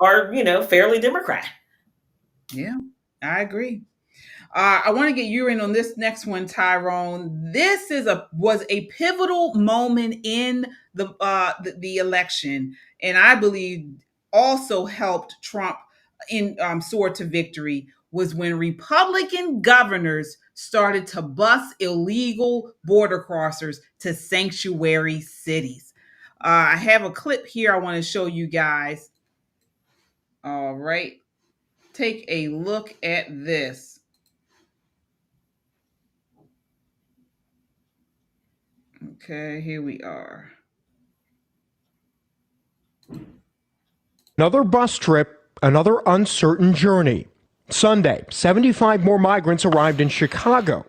[SPEAKER 3] are, fairly Democrat.
[SPEAKER 1] Yeah, I agree. I want to get you in on this next one, Tyrone. This was a pivotal moment in the election, and I believe also helped Trump soar to victory. Was when Republican governors started to bus illegal border crossers to sanctuary cities. I have a clip here I want to show you guys. All right. Take a look at this. Okay, here we are.
[SPEAKER 20] Another bus trip, another uncertain journey. Sunday, 75 more migrants arrived in Chicago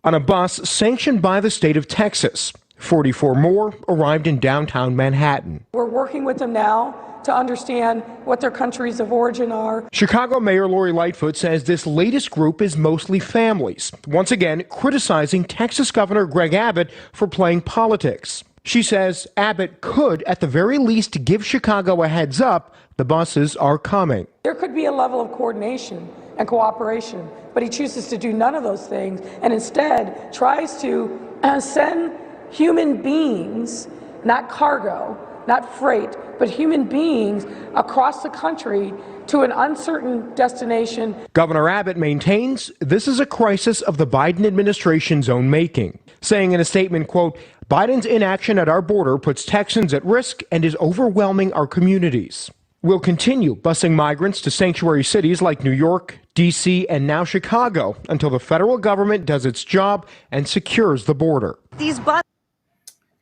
[SPEAKER 20] on a bus sanctioned by the state of Texas. 44 more arrived in downtown Manhattan.
[SPEAKER 21] We're working with them now to understand what their countries of origin are.
[SPEAKER 20] Chicago Mayor Lori Lightfoot says this latest group is mostly families, once again criticizing Texas Governor Greg Abbott for playing politics. She says Abbott could, at the very least, give Chicago a heads up the buses are coming.
[SPEAKER 21] There could be a level of coordination and cooperation, but he chooses to do none of those things and instead tries to send human beings, not cargo, not freight, but human beings across the country to an uncertain destination.
[SPEAKER 20] Governor Abbott maintains this is a crisis of the Biden administration's own making, saying in a statement, quote, Biden's inaction at our border puts Texans at risk and is overwhelming our communities. We'll continue busing migrants to sanctuary cities like New York, D.C., and now Chicago until the federal government does its job and secures the border.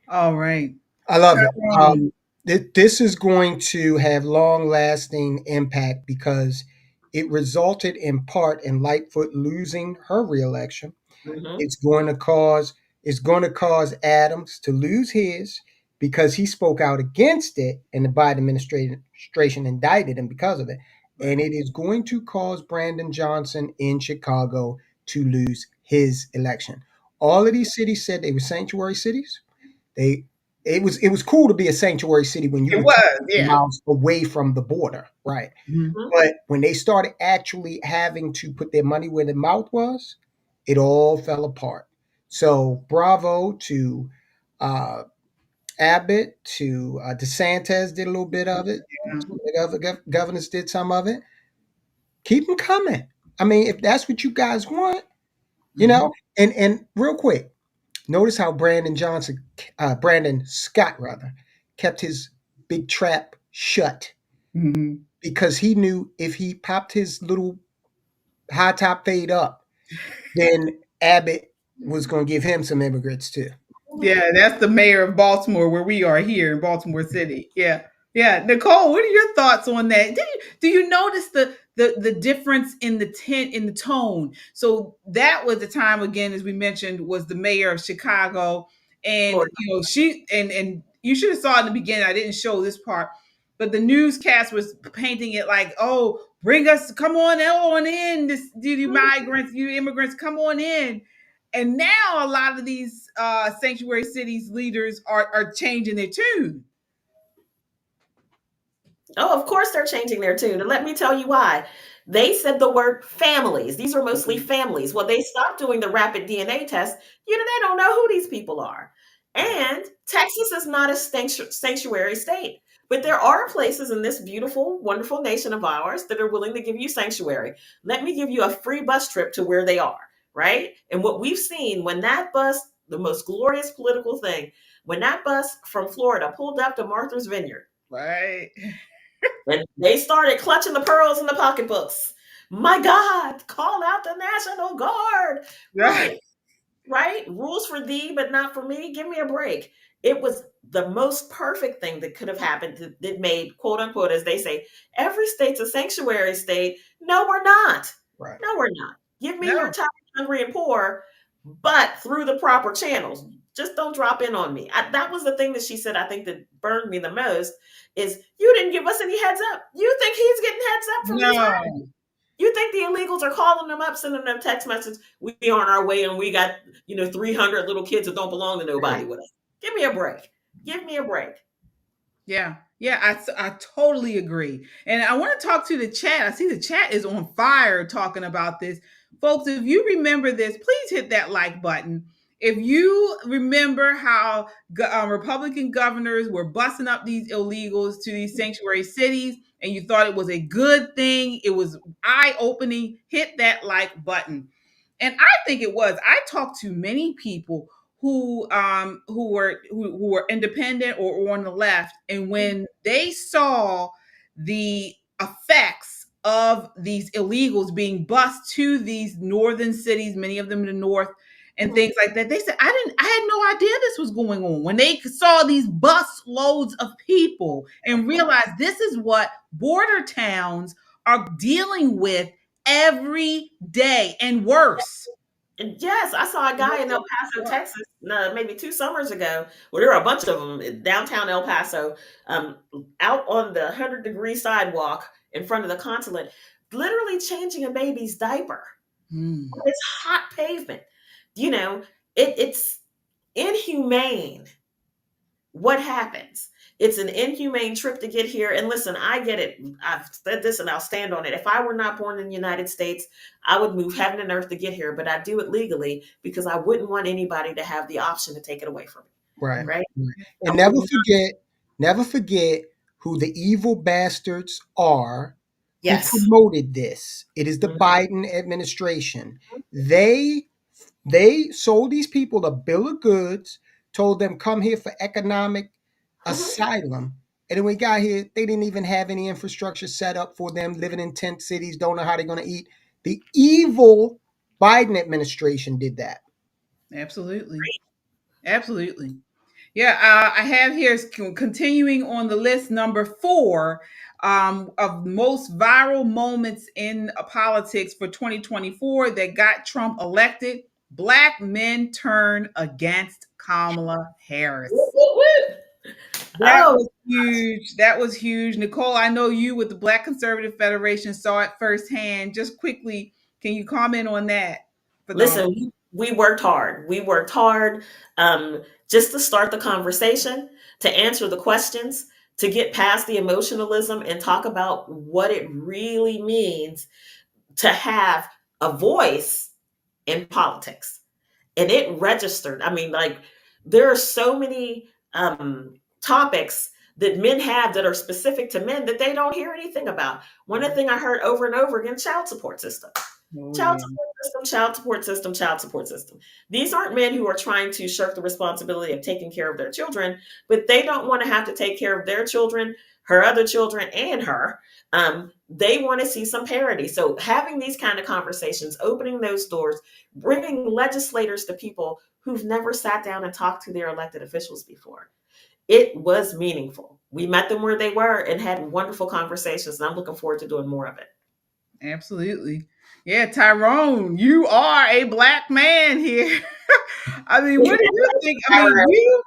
[SPEAKER 1] All right.
[SPEAKER 2] I love it. This is going to have long-lasting impact because it resulted in part in Lightfoot losing her reelection.
[SPEAKER 3] Mm-hmm.
[SPEAKER 2] It's going to cause Adams to lose his because he spoke out against it, and the Biden administration indicted him because of it. And it is going to cause Brandon Johnson in Chicago to lose his election. All of these cities said they were sanctuary cities. It was cool to be a sanctuary city when you were miles away from the border, right?
[SPEAKER 1] Mm-hmm.
[SPEAKER 2] But when they started actually having to put their money where their mouth was, it all fell apart. So bravo to Abbott, to DeSantis did a little bit of it. The other governors did some of it. Keep them coming. I mean, if that's what you guys want, you know. And real quick, notice how Brandon Scott kept his big trap shut because he knew if he popped his little high top fade up, then Abbott was going to give him some immigrants too.
[SPEAKER 1] Yeah, that's the mayor of Baltimore, where we are here in Baltimore City. Yeah. Nicole, what are your thoughts on that? Do you notice the difference in the tone? So that was the time, again, as we mentioned, was the mayor of Chicago, and she and you should have saw in the beginning. I didn't show this part, but the newscast was painting it like, oh, come on in, you migrants, you immigrants, come on in. And now a lot of these sanctuary cities leaders are changing their tune.
[SPEAKER 3] Oh, of course they're changing their tune. And let me tell you why. They said the word families. These are mostly families. Well, they stopped doing the rapid DNA test. They don't know who these people are. And Texas is not a sanctuary state. But there are places in this beautiful, wonderful nation of ours that are willing to give you sanctuary. Let me give you a free bus trip to where they are. Right? And what we've seen when that bus, the most glorious political thing, when that bus from Florida pulled up to Martha's Vineyard,
[SPEAKER 1] right,
[SPEAKER 3] and they started clutching the pearls in the pocketbooks. My God, call out the National Guard. Right? Rules for thee, but not for me. Give me a break. It was the most perfect thing that could have happened that made, quote unquote, as they say, every state's a sanctuary state. No, we're not.
[SPEAKER 2] Right.
[SPEAKER 3] No, we're not. Give me your tired, hungry, and poor, but through the proper channels. Just don't drop in on me. That was the thing that she said, I think, that burned me the most, is you didn't give us any heads up. You think he's getting heads up from this guy? You think the illegals are calling them up, sending them text messages, we are on our way and we got 300 little kids that don't belong to nobody with us. Give me a break. Give me a break.
[SPEAKER 1] Yeah, I totally agree. And I want to talk to the chat. I see the chat is on fire talking about this. Folks, if you remember this, please hit that like button. If you remember how Republican governors were busting up these illegals to these sanctuary cities, and you thought it was a good thing, it was eye-opening, hit that like button. And I think it was. I talked to many people who were independent or on the left, and when they saw the effects of these illegals being bused to these northern cities, many of them in the north, and things like that, they said, I had no idea this was going on. When they saw these bus loads of people and realized this is what border towns are dealing with every day and worse.
[SPEAKER 3] Yes, I saw a guy in El Paso, Texas, maybe 2 summers ago. Well, there were a bunch of them in downtown El Paso, out on the 100-degree sidewalk in front of the consulate, literally changing a baby's diaper. It's hot pavement. It's inhumane what happens? It's an inhumane trip to get here. And listen, I get it. I've said this and I'll stand on it. If I were not born in the United States, I would move heaven and earth to get here, but I do it legally because I wouldn't want anybody to have the option to take it away from me.
[SPEAKER 2] Right.
[SPEAKER 3] Right.
[SPEAKER 2] And never forget who the evil bastards are
[SPEAKER 3] Yes.
[SPEAKER 2] who promoted this. It is the Biden administration. They sold these people a bill of goods, told them come here for economic asylum. And then we got here, they didn't even have any infrastructure set up for them, living in tent cities, don't know how they're going to eat. The evil Biden administration did that.
[SPEAKER 1] Absolutely. Absolutely. Yeah, I have here continuing on the list, number 4 of most viral moments in politics for 2024 that got Trump elected. Black men turn against Kamala Harris. That was huge. That was huge. Nicole, I know you with the Black Conservative Federation saw it firsthand. Just quickly, can you comment on that?
[SPEAKER 3] Listen, we worked hard. We worked hard just to start the conversation, to answer the questions, to get past the emotionalism and talk about what it really means to have a voice in politics. And it registered. I mean, like, there are so many topics that men have that are specific to men that they don't hear anything about. One of the things I heard over and over again, child support system. Child support system, child support system, child support system. These aren't men who are trying to shirk the responsibility of taking care of their children, but they don't want to have to take care of their children, her other children, and her. They want to see some parity. So having these kind of conversations, opening those doors, bringing legislators to people who've never sat down and talked to their elected officials before. It was meaningful. We met them where they were and had wonderful conversations, and I'm looking forward to doing more of it.
[SPEAKER 1] Absolutely. Yeah, Tyrone, you are a Black man here. I mean, what do you think? I mean,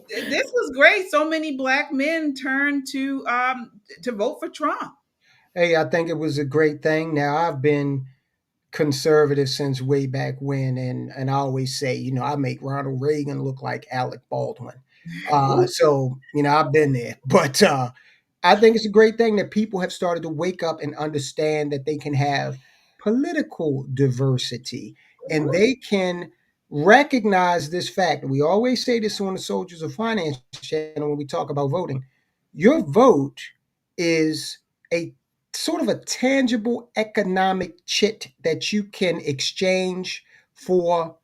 [SPEAKER 1] this was great. So many Black men turned to vote for Trump.
[SPEAKER 2] Hey, I think it was a great thing. Now, I've been conservative since way back when, and I always say, you know, I make Ronald Reagan look like Alec Baldwin. So, you know, I've been there. But I think it's a great thing that people have started to wake up and understand that they can have political diversity and they can recognize this fact. We always say this on the Soldiers of Finance channel when we talk about voting. Your vote is a sort of a tangible economic chit that you can exchange for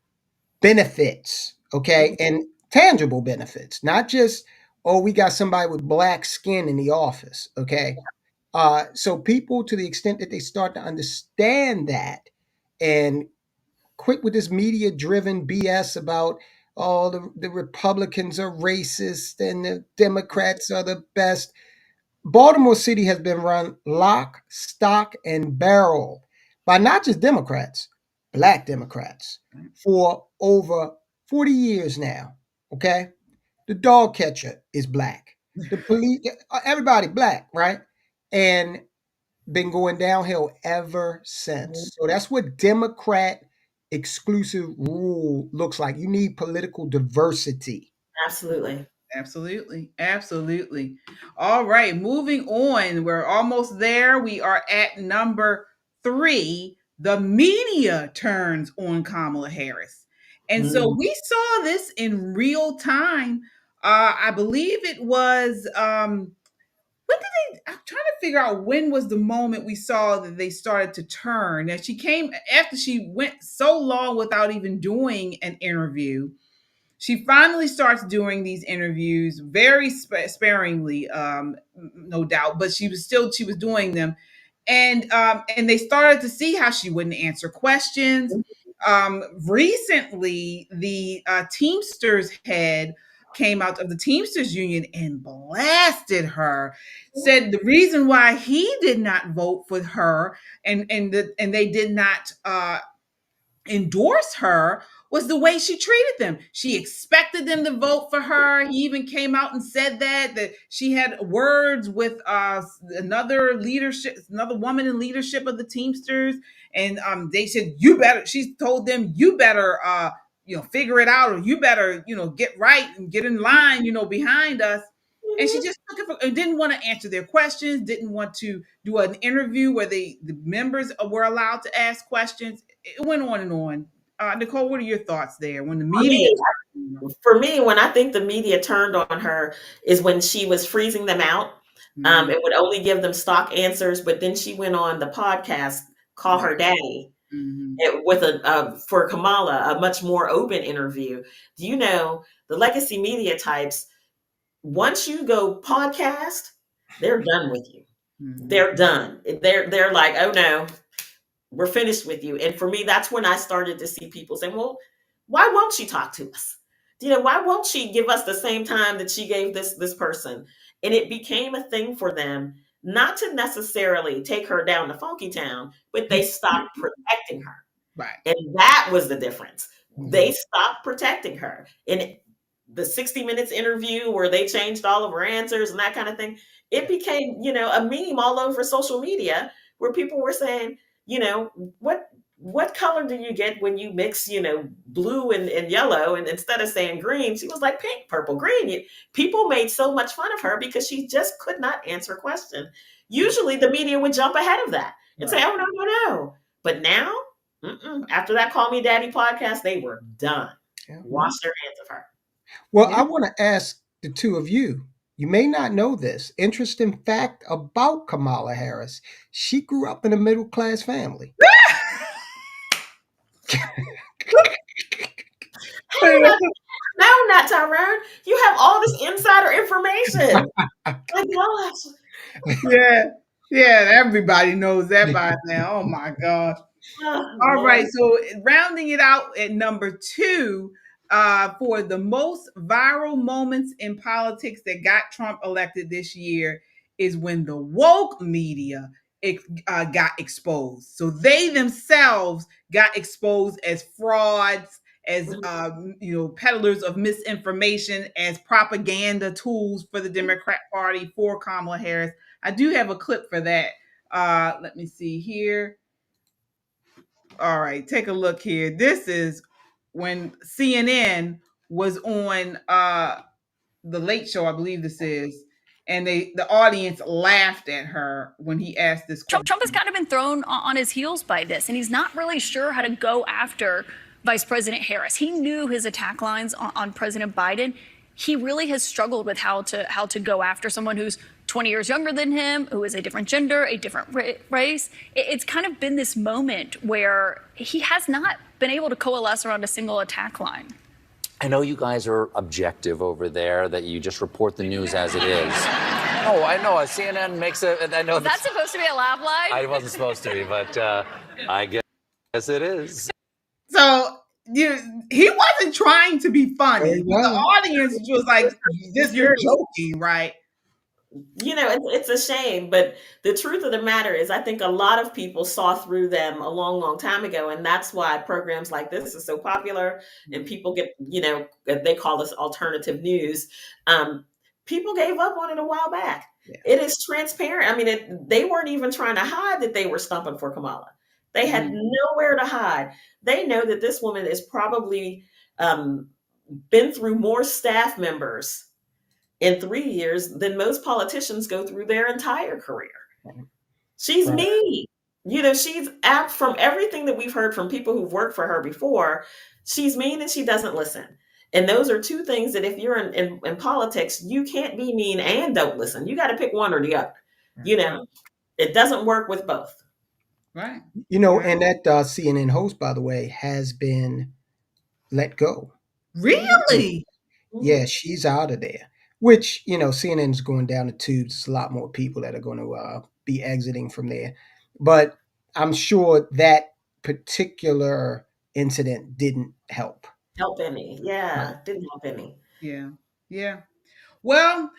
[SPEAKER 2] benefits, okay? And tangible benefits, not just, oh, we got somebody with black skin in the office, okay? So people, to the extent that they start to understand that and quit with this media-driven BS about, oh, the Republicans are racist and the Democrats are the best. Baltimore City has been run lock, stock, and barrel by not just Democrats, Black Democrats, for over 40 years now. Okay? The dog catcher is Black. The police, everybody Black, right? And been going downhill ever since. So that's what Democrat exclusive rule looks like. You need political diversity.
[SPEAKER 3] Absolutely.
[SPEAKER 1] Absolutely. Absolutely. All right. Moving on. We're almost there. We are at number 3. The media turns on Kamala Harris. And so we saw this in real time. I believe it was when did they? I'm trying to figure out when was the moment we saw that they started to turn. Now she came after she went so long without even doing an interview. She finally starts doing these interviews very sparingly, no doubt, but she was doing them, and they started to see how she wouldn't answer questions. Recently, the Teamsters head came out of the Teamsters union and blasted her. Said the reason why he did not vote for her and they did not endorse her was the way she treated them. She expected them to vote for her. He even came out and said that she had words with another woman in leadership of the Teamsters, and they said, you better. She told them, you better figure it out, or you better, get right and get in line, behind us. And she just took it and didn't want to answer their questions, didn't want to do an interview where the members were allowed to ask questions. It went on and on. Nicole, what are your thoughts there when the media?
[SPEAKER 3] For me, when I think the media turned on her is when she was freezing them out. It would only give them stock answers, but then she went on the podcast, Call Her Daddy, with for Kamala, a much more open interview. Do you know the legacy media types? Once you go podcast, they're done with you. They're done. They're like, oh no, we're finished with you. And for me, that's when I started to see people saying, well, why won't she talk to us? Why won't she give us the same time that she gave this person? And it became a thing for them, not to necessarily take her down to Funky Town, but they stopped protecting her.
[SPEAKER 1] Right.
[SPEAKER 3] And that was the difference. They stopped protecting her. And the 60 Minutes interview where they changed all of her answers and that kind of thing, it became, a meme all over social media where people were saying, what color do you get when you mix, blue and yellow? And instead of saying green, she was like pink, purple, green. People made so much fun of her because she just could not answer a question. Usually the media would jump ahead of that and say, oh, no. But now, after that Call Me Daddy podcast, they were done. Wash their hands of her.
[SPEAKER 2] Well, I want to ask the two of you. You may not know this. Interesting fact about Kamala Harris. She grew up in a middle-class family.
[SPEAKER 3] No, not Tyrone. You have all this insider information.
[SPEAKER 1] Yeah, everybody knows that by now. Oh my gosh. All right, so rounding it out at number 2, for the most viral moments in politics that got Trump elected this year is when the woke media got exposed. So they themselves got exposed as frauds, as peddlers of misinformation, as propaganda tools for the Democrat Party, for Kamala Harris. I do have a clip for that. Let me see here. All right, take a look here. This is when CNN was on the Late Show, I believe this is, and the audience laughed at her when he asked this question.
[SPEAKER 5] Trump has kind of been thrown on his heels by this, and he's not really sure how to go after Vice President Harris. He knew his attack lines on President Biden. He really has struggled with how to go after someone who's 20 years younger than him, who is a different gender, a different race. It's kind of been this moment where he has not been able to coalesce around a single attack line.
[SPEAKER 22] I know you guys are objective over there, that you just report the news as it is. No, I know. CNN makes it. I know.
[SPEAKER 5] Was that supposed to be a laugh line?
[SPEAKER 22] I wasn't supposed to be, but I guess it is.
[SPEAKER 1] So he wasn't trying to be funny. The audience was like, "This, you're joking, right?"
[SPEAKER 3] It's a shame, but the truth of the matter is I think a lot of people saw through them a long, long time ago. And that's why programs like this is so popular and people get, they call this alternative news. People gave up on it a while back. Yeah. It is transparent. I mean, they weren't even trying to hide that they were stumping for Kamala. They had nowhere to hide. They know that this woman is probably been through more staff members in 3 years than most politicians go through their entire career. She's mean. She's apt, from everything that we've heard from people who've worked for her before, she's mean and she doesn't listen. And those are two things that if you're in politics, you can't be mean and don't listen. You got to pick one or the other. It doesn't work with both.
[SPEAKER 1] Right.
[SPEAKER 2] And that CNN host, by the way, has been let go.
[SPEAKER 1] Really?
[SPEAKER 2] Yeah, she's out of there. Which, CNN's going down the tubes. There's a lot more people that are going to be exiting from there. But I'm sure that particular incident didn't help.
[SPEAKER 3] Didn't help any.
[SPEAKER 1] Yeah. Well,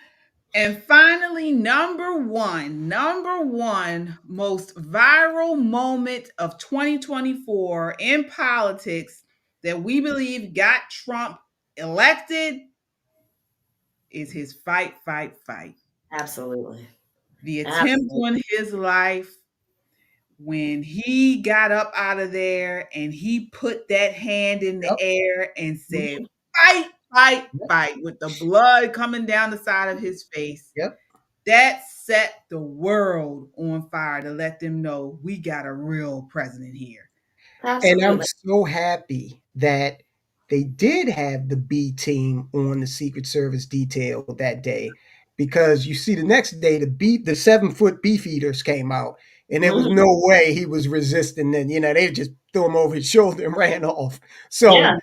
[SPEAKER 1] and finally, number one most viral moment of 2024 in politics that we believe got Trump elected is his fight.
[SPEAKER 3] Absolutely.
[SPEAKER 1] The attempt on his life, when he got up out of there and he put that hand in the air and said, fight, fight, fight, with the blood coming down the side of his face.
[SPEAKER 2] Yep.
[SPEAKER 1] That set the world on fire to let them know we got a real president here.
[SPEAKER 2] And I'm
[SPEAKER 3] Absolutely.
[SPEAKER 2] so happy that they did have the B team on the Secret Service detail that day, because you see the next day the 7-foot beef eaters came out, and there was no way he was resisting. And they just threw him over his shoulder and ran off. So
[SPEAKER 3] Yeah.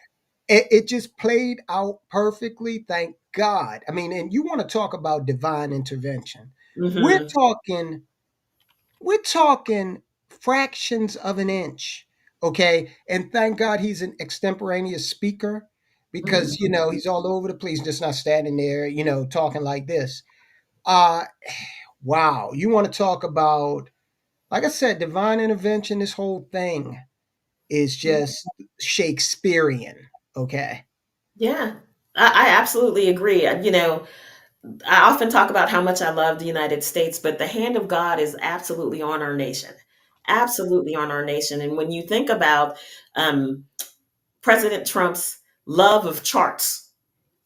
[SPEAKER 2] it just played out perfectly. Thank God. I mean, and you want to talk about divine intervention? We're talking fractions of an inch. Okay. And thank God he's an extemporaneous speaker, because, he's all over the place, just not standing there, talking like this. Wow. You want to talk about, like I said, divine intervention? This whole thing is just Shakespearean. Okay.
[SPEAKER 3] Yeah, I absolutely agree. I often talk about how much I love the United States, but the hand of God is absolutely on our nation. Absolutely on our nation. And when you think about President Trump's love of charts,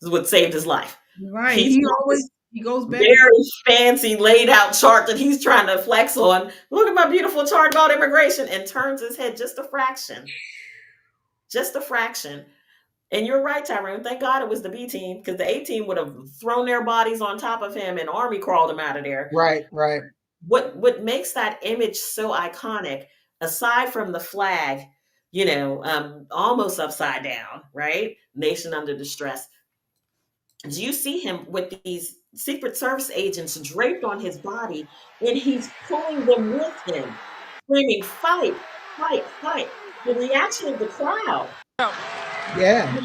[SPEAKER 3] is what saved his life.
[SPEAKER 1] Right.
[SPEAKER 3] He's got this
[SPEAKER 1] He goes back.
[SPEAKER 3] very fancy laid out chart that he's trying to flex on. Look at my beautiful chart about immigration, and turns his head just a fraction. Just a fraction. And you're right, Tyrone. Thank God it was the B team, because the A team would have thrown their bodies on top of him and army crawled him out of there.
[SPEAKER 2] Right.
[SPEAKER 3] What makes that image so iconic, aside from the flag, almost upside down, right? Nation under distress. Do you see him with these Secret Service agents draped on his body, and he's pulling them with him, screaming, fight, fight, fight. The reaction of the crowd.
[SPEAKER 2] Yeah.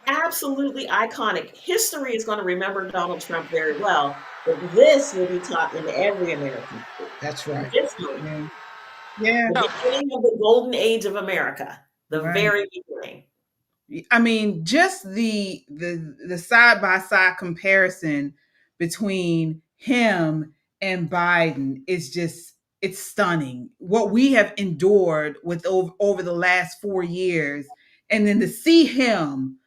[SPEAKER 3] Absolutely iconic. History is going to remember Donald Trump very well, but this will be taught in every American school.
[SPEAKER 2] That's right.
[SPEAKER 1] Yeah.
[SPEAKER 3] The beginning of the golden age of America. The
[SPEAKER 1] Right.
[SPEAKER 3] very beginning.
[SPEAKER 1] I mean, just the side by side comparison between him and Biden is just, it's stunning. What we have endured with over the last 4 years, and then to see him,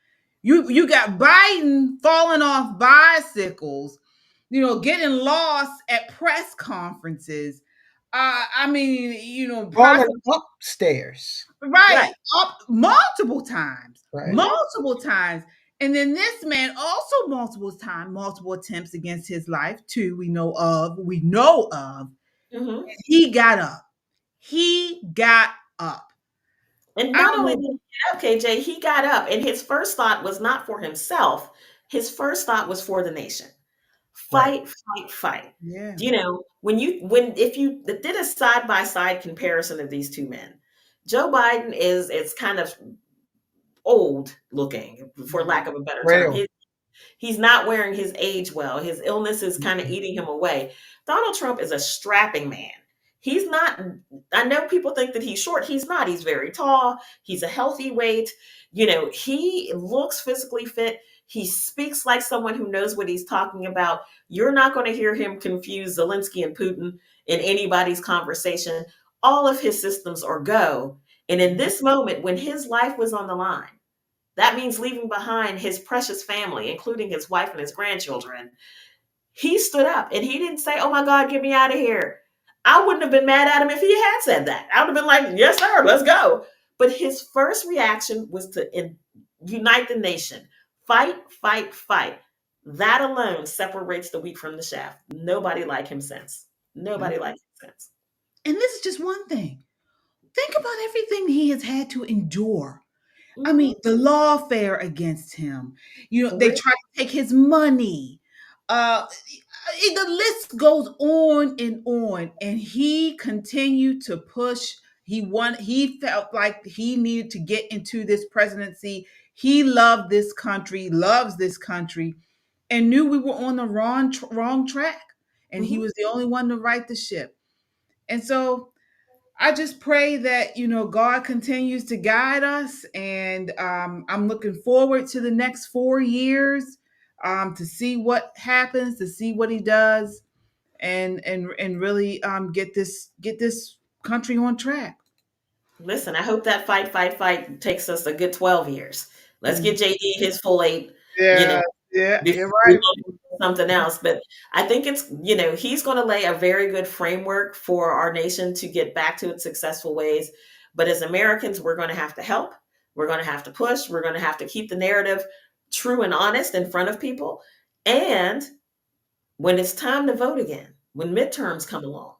[SPEAKER 1] you got Biden falling off bicycles, getting lost at press conferences. I mean,
[SPEAKER 2] Falling upstairs.
[SPEAKER 1] right, up multiple times,
[SPEAKER 2] Right.
[SPEAKER 1] multiple times. And then this man also multiple attempts against his life too. We know of.
[SPEAKER 3] Mhm.
[SPEAKER 1] He got up. He got up.
[SPEAKER 3] And not only did he get up, KJ, he got up, and his first thought was not for himself. His first thought was for the nation. Fight, fight, fight.
[SPEAKER 1] Yeah.
[SPEAKER 3] If you did a side by side comparison of these two men, Joe Biden is kind of old looking, for lack of a better term. He's not wearing his age well. His illness is kind of eating him away. Donald Trump is a strapping man. He's not, I know people think that he's short. He's not. He's very tall. He's a healthy weight. He looks physically fit. He speaks like someone who knows what he's talking about. You're not going to hear him confuse Zelensky and Putin in anybody's conversation. All of his systems are go. And in this moment, when his life was on the line, that means leaving behind his precious family, including his wife and his grandchildren. He stood up and he didn't say, oh my God, get me out of here. I wouldn't have been mad at him if he had said that. I would have been like, yes, sir, let's go. But his first reaction was to unite the nation. Fight, fight, fight. That alone separates the wheat from the chaff. Nobody like him since. Nobody like him since.
[SPEAKER 1] And this is just one thing. Think about everything he has had to endure. I mean, the lawfare against him. They try to take his money. The list goes on, and he continued to push. He felt like he needed to get into this presidency. He loved this country, loves this country, and knew we were on the wrong track. And he was the only one to right the ship. And so I just pray that, God continues to guide us. And I'm looking forward to the next 4 years to see what happens, to see what he does, and really get this country on track.
[SPEAKER 3] Listen, I hope that fight takes us a good 12 years. Let's get JD his full 8.
[SPEAKER 1] Yeah, you're right.
[SPEAKER 3] Something else. But I think it's, he's going to lay a very good framework for our nation to get back to its successful ways. But as Americans, we're going to have to help. We're going to have to push. We're going to have to keep the narrative true and honest in front of people. And when it's time to vote again, when midterms come along,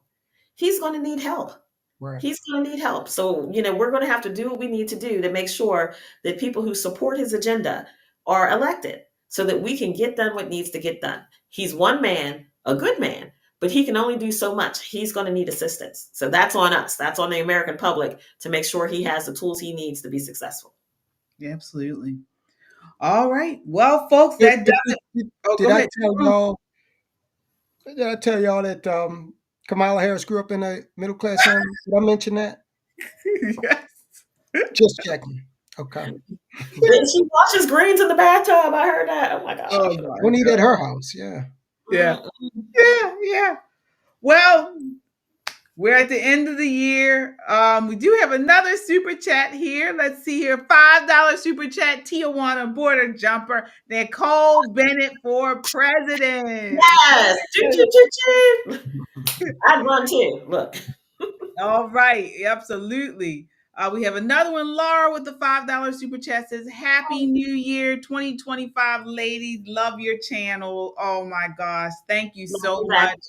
[SPEAKER 3] he's going to need help.
[SPEAKER 2] Right.
[SPEAKER 3] He's going to need help. So, we're going to have to do what we need to do to make sure that people who support his agenda are elected so that we can get done what needs to get done. He's one man, a good man, but he can only do so much. He's going to need assistance. So that's on us. That's on the American public to make sure he has the tools he needs to be successful.
[SPEAKER 1] Yeah, absolutely. All right. Well, folks, that does it.
[SPEAKER 2] Did I tell y'all that Kamala Harris grew up in a middle-class home? Did I mention that?
[SPEAKER 1] Yes.
[SPEAKER 2] Just checking. Okay.
[SPEAKER 3] She washes greens in the bathtub. I heard that. Oh my gosh.
[SPEAKER 2] We'll need at her house. Yeah.
[SPEAKER 1] Yeah. Well, we're at the end of the year. We do have another super chat here. Let's see here. $5 super chat. Tijuana border jumper. Nicole Bennett for president.
[SPEAKER 3] Yes. I'd run too. Look.
[SPEAKER 1] All right. Absolutely. We have another one. Laura with the $5 super chat says, Happy New Year 2025, ladies. Love your channel. Oh my gosh. Thank you so much.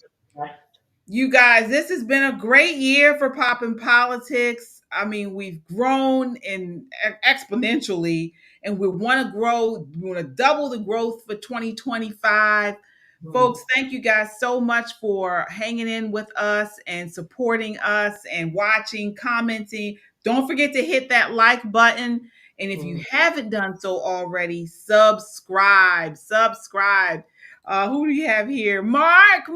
[SPEAKER 1] You guys, this has been a great year for Poppin' Politics. I mean, we've grown exponentially, and we want to grow. We want to double the growth for 2025. Folks, thank you guys so much for hanging in with us and supporting us and watching, commenting. Don't forget to hit that like button. And if you haven't done so already, subscribe. Who do you have here? Mark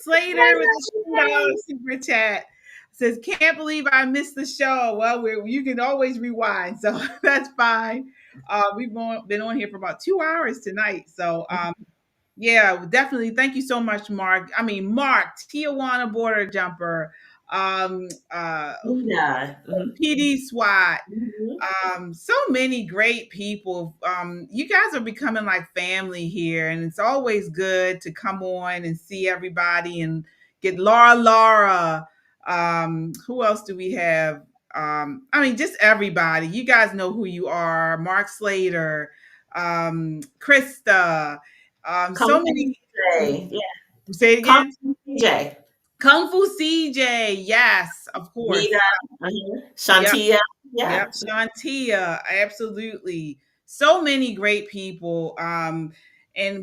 [SPEAKER 1] Slater with the super chat says, can't believe I missed the show. Well, you can always rewind, so that's fine. We've been on here for about 2 hours tonight. So yeah, definitely. Thank you so much, Mark. I mean, Mark, Tijuana border jumper, PD SWAT, so many great people. You guys are becoming like family here, and it's always good to come on and see everybody and get Laura. Who else do we have? I mean, just everybody. You guys know who you are. Mark Slater, Krista. So many.
[SPEAKER 3] Yeah.
[SPEAKER 1] Say it again.
[SPEAKER 3] CJ.
[SPEAKER 1] Kung Fu CJ. Yes, of course.
[SPEAKER 3] Shantia.
[SPEAKER 1] Yep, Shantia. Absolutely. So many great people. And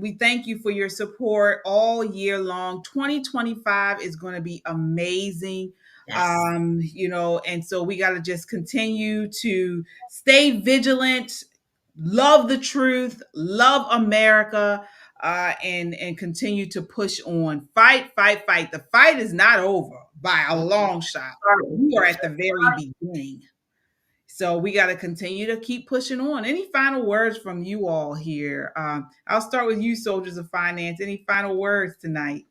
[SPEAKER 1] we thank you for your support all year long. 2025 is going to be amazing. Yes. And so we got to just continue to stay vigilant, love the truth, love America, and continue to push on. Fight. The fight is not over by a long shot. We are at the very beginning. So we got to continue to keep pushing on. Any final words from you all here? I'll start with you, Soldiers of Finance. Any final words tonight?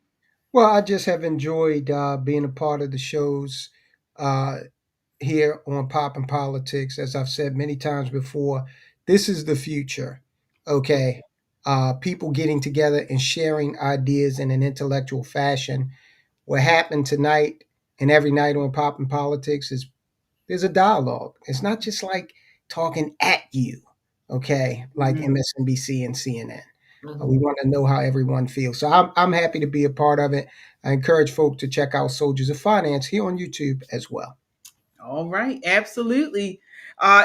[SPEAKER 2] Well, I just have enjoyed being a part of the shows here on Poppin' Politics. As I've said many times before, this is the future, okay? People getting together and sharing ideas in an intellectual fashion. What happened tonight and every night on Poppin' Politics is there's a dialogue. It's not just like talking at you, okay, like MSNBC and CNN. We want to know how everyone feels. So I'm happy to be a part of it. I encourage folks to check out Soldiers of Finance here on YouTube as well.
[SPEAKER 1] All right. Absolutely.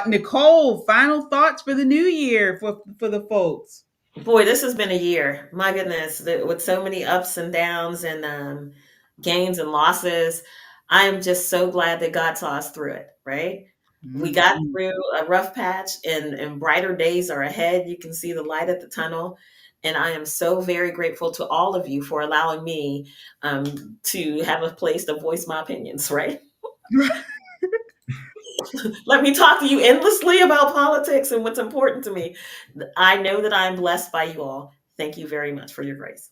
[SPEAKER 1] Nicole, final thoughts for the new year for the folks.
[SPEAKER 3] Boy, this has been a year. My goodness, with so many ups and downs and gains and losses. I am just so glad that God saw us through it, right? We got through a rough patch and brighter days are ahead. You can see the light at the tunnel. And I am so very grateful to all of you for allowing me to have a place to voice my opinions, right? Let me talk to you endlessly about politics and what's important to me. I know that I'm blessed by you all. Thank you very much for your grace.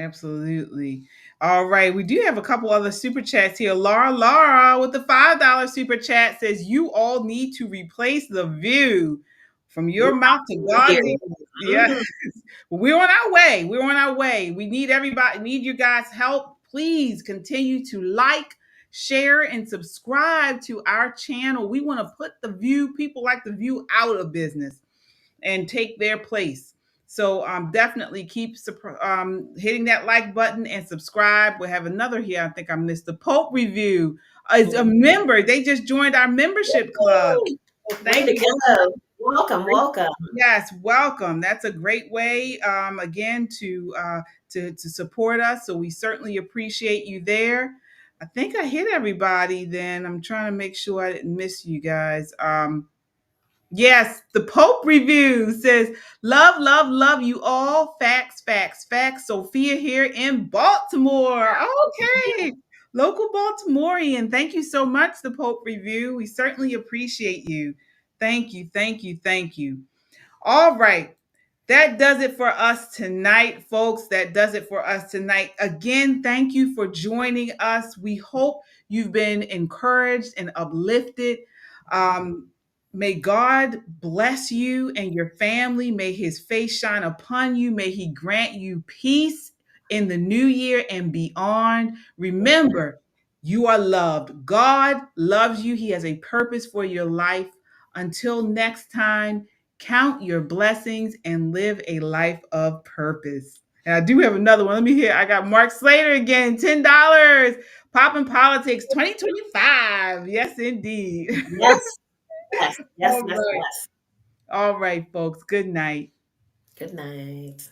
[SPEAKER 1] Absolutely. All right. We do have a couple other super chats here. Laura with the $5 super chat says, you all need to replace the view from your mouth to God's ears. Yes. We're on our way. We're on our way. We need everybody, need you guys' help. Please continue to like, share, and subscribe to our channel. We want to put the view, people like the view, out of business and take their place. So definitely keep hitting that like button and subscribe. We have another here. I think I missed the Pope review. Is a member. They just joined our membership club. So thank you.
[SPEAKER 3] Welcome.
[SPEAKER 1] Yes, welcome. That's a great way, again, to support us. So we certainly appreciate you there. I think I hit everybody. Then I'm trying to make sure I didn't miss you guys. Yes, the Pope review says, love you all. Facts. Sophia here in Baltimore. Okay. Local Baltimorean. Thank you so much, the Pope review. We certainly appreciate you. Thank you. All right. That does it for us tonight, folks. That does it for us tonight. Again, thank you for joining us. We hope you've been encouraged and uplifted. May God bless you and your family. May his face shine upon you. May he grant you peace in the new year and beyond. Remember, you are loved. God loves you. He has a purpose for your life. Until next time, count your blessings and live a life of purpose. And I do have another one. Let me hear. I got Mark Slater again, $10. Poppin' Politics 2025. Yes, indeed.
[SPEAKER 3] Yes.
[SPEAKER 1] All right, folks. Good night.
[SPEAKER 3] Good night.